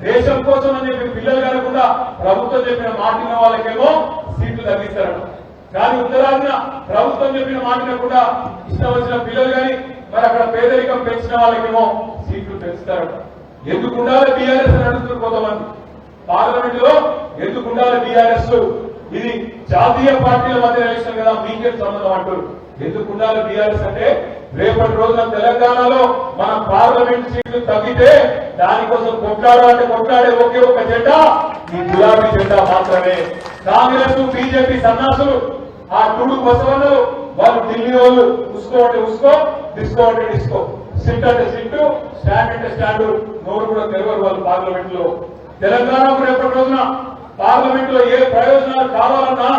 దేశం కోసం అని చెప్పి పిల్లలు కనుకుండా ప్రభుత్వం చెప్పిన మాటిన వాళ్ళకేమో సీట్లు తగ్గిస్తారట. కానీ ఉత్తరాదిన ప్రభుత్వం చెప్పిన మాటినకుండా ఇష్టం వచ్చిన పిల్లలు కానీ మరి అక్కడ పేదరికం పెంచిన వాళ్ళకేమో సీట్లు పెంచుతారట. ఎందుకు ఉండాలి బీఆర్ఎస్ అని అడుగుతున్నారు కొంతమంది. పార్లమెంట్ లో ఎందుకు ఉండాలి బీఆర్ఎస్? ఇది జాతీయ పార్టీల మధ్య ఎలక్షన్ కదా, మీకేం సంబంధం అంటారు. ఎందుకు ఉండాలి బీఆర్ఎస్ అంటే రేపటి రోజున తెలంగాణలో మన పార్లమెంట్ సీట్లు తగ్గితే దానికోసం కొట్లాడాలంటే కొట్లాడే ఒకే ఒక జెండా ఈ గులాబీ జెండా మాత్రమే. కాంగ్రెస్ బీజేపీ సన్నాసులు, ఆ టూడు బసవన్నలు, వాళ్ళు ఢిల్లీ వాళ్ళు ఉసుకో అంటే ఉసుకో, డిస్కో అంటే డిస్కో, సిట్ అంటే సిట్టు, స్టాండ్ అంటే స్టాండ్, నోరు కూడా తెలవరు వాళ్ళు పార్లమెంట్ లో. తెలంగాణకు రేపటి రోజున పార్లమెంట్ లో ఏ ప్రయోజనాలు కావాలన్నా,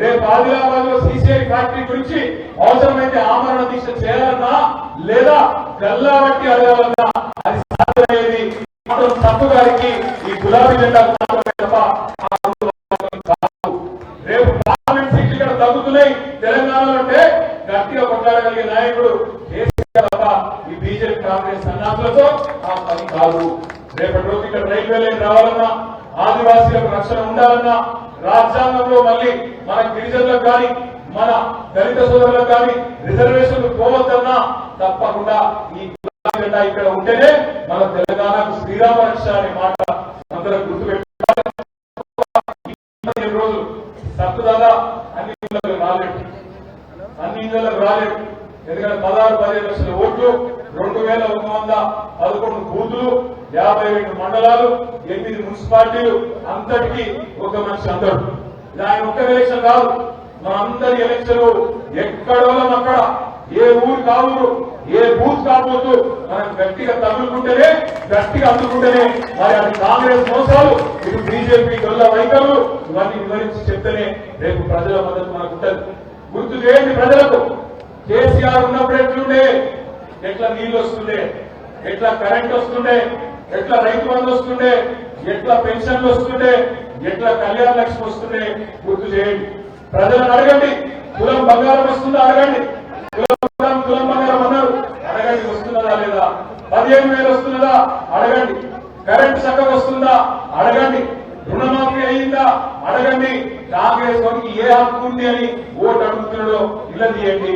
రేపు ఆదిలాబాద్ లో సిసిఐ ఫ్యాక్టరీ గురించి అవసరమైతే ఆమరణ దీక్ష చేయాలన్నా లేదా గల్లా బట్టి అడగాలన్నా అది సాధ్యమయ్యేది తప్పు గారికి ఈ గులాబీ జెండా మాత్రమే తప్ప. రేపు పార్లమెంట్ సీట్లు ఇక్కడ తగ్గుతున్నాయి తెలంగాణలో అంటే గట్టిగా కొట్లాడగలిగే నాయకుడు కేసీఆర్ తప్ప ఈ బీజేపీ కాంగ్రెస్ సన్నాసులతో ఆ పని కాదు. రేపటి రోజు ఇక్కడ రైల్వే లైన్ రావాలన్నా, ఆదివాసీలకు రక్షణ ఉండాలన్నా, రాజ్యాంగంలో మళ్ళీ మన గిరిజనులకు కానీ మన దళిత సోదరులకు కానీ రిజర్వేషన్లు పోవద్దన్నా తప్పకుండా ఈ జెండా ఇక్కడ ఉంటేనే మన తెలంగాణకు శ్రీరామ రక్ష అనే మాట అందరూ గుర్తుపెట్టుకోవాలి. రోజులు సత్తుదాదా అన్ని 8 మున్సిపాలిటీలు అంతటికి ఒక మనిషి అందరు. ఆయన ఒక్క ఎలక్షన్ కాదు, మనందరి ఎలక్షన్ ఎక్కడోళ్ళం అక్కడ, ఏ ఊరు కావురు, ఏ బూత్ కాబోతు మనం గట్టిగా తగులుకుంటేనే, గట్టిగా అందుకుంటేనే మరి అది కాంగ్రెస్ మోసాలు, ఇటు బీజేపీ గొల్ల వైఖరులు ఇవన్నీ వివరించి చెప్తేనే రేపు ప్రజల మద్దతు మనకు ఉంటుంది. గుర్తు చేయండి ప్రజలకు, కేసీఆర్ ఉన్నప్పుడు ఎట్లుండే, ఎట్లా నీళ్లు వస్తుండే, ఎట్లా కరెంట్ వస్తుండే, ఎట్లా రైతు బంధు వస్తుండే, ఎట్లా పెన్షన్లు వస్తుండే, ఎట్లా కళ్యాణ లక్ష్మి వస్తుండే గుర్తు చేయండి. ప్రజలను అడగండి, కులం బంగారం వస్తుందా అడగండి, కులం బంగారం అన్నారు అడగండి, వస్తున్నదా లేదా, 15,000 వస్తున్నదా అడగండి, కరెంట్ చక్కగా వస్తుందా అడగండి, రుణమాఫీ అయిందా అడగండి, కాంగ్రెస్ వారికి ఏ హక్కు ఉంది అని ఓటు అడుగుతున్నాడో ఇలా తీయండి,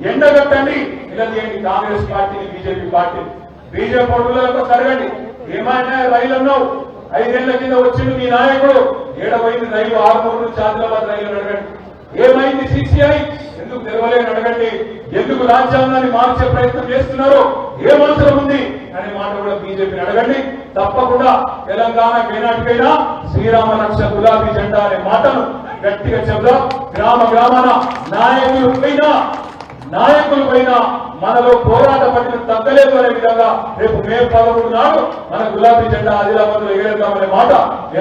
ఎండగట్టండి, ఇలా తీయండి కాంగ్రెస్ పార్టీని, బీజేపీ పార్టీని. బీజేపీ పడుగులకు అడగండి, ఏమైనా రైలు అన్నావు, 5 ఏళ్ల కింద వచ్చింది మీ నాయకుడు, ఏడవైంది రైలు, 6 నుంచి ఆదిలాబాద్ రైలు అడగండి, ఏమైంది సిసిఐ ఎందుకు తెరవలేని అడగండి, ఎందుకు రాజ్యాంగాన్ని మార్చే ప్రయత్నం చేస్తున్నారు, ఏం అవసరం ఉంది అనే మాట కూడా బీజేపీని అడగండి. తప్పకుండా తెలంగాణ ఏనాటికైనా శ్రీరామ రక్ష గులాబీ జెండా అనే మాటను గట్టిగా చెబుదాం. గ్రామ గ్రామాన నాయకుల పైన మనలో పోరాట పట్టిన తగ్గలేదు అనే విధంగా రేపు మే 13 నాడు మన గులాబీ జెండా ఆదిలాబాద్ లో ఎగరేద్దామనే మాట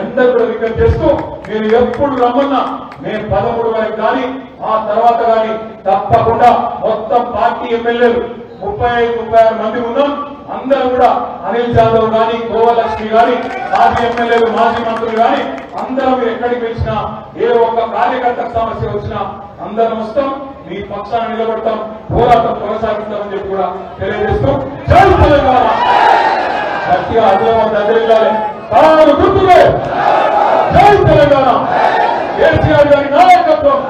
ఎందరూ కూడా విజ్ఞప్తి చేస్తూ, మీరు ఎప్పుడు రమ్మన్నా మే 13 వరకు కానీ ఆ తర్వాత కానీ తప్పకుండా మొత్తం పార్టీ ఎమ్మెల్యేలు 35-36 మంది ఉన్నాం. అందరూ కూడా అనిల్ జాదవ్ గాని, గోవలక్ష్మి గాని, మాజీ ఎమ్మెల్యేలు, మాజీ మంత్రులు గాని అందరం ఎక్కడికి పిలిచినా, ఏ ఒక్క కార్యకర్తకు సమస్య వచ్చినా అందరం వస్తాం, మీ పక్షాన్ని నిలబడతాం, పోరాటం కొనసాగిస్తామని చెప్పి కూడా తెలియజేస్తూ, జై తెలంగాణ, గట్టిగా ఆదిలాబాద్ దగ్గరిల్లాలి, కారు గుర్తులే, జై తెలంగాణ, కేసీఆర్ గారి నాయకత్వం.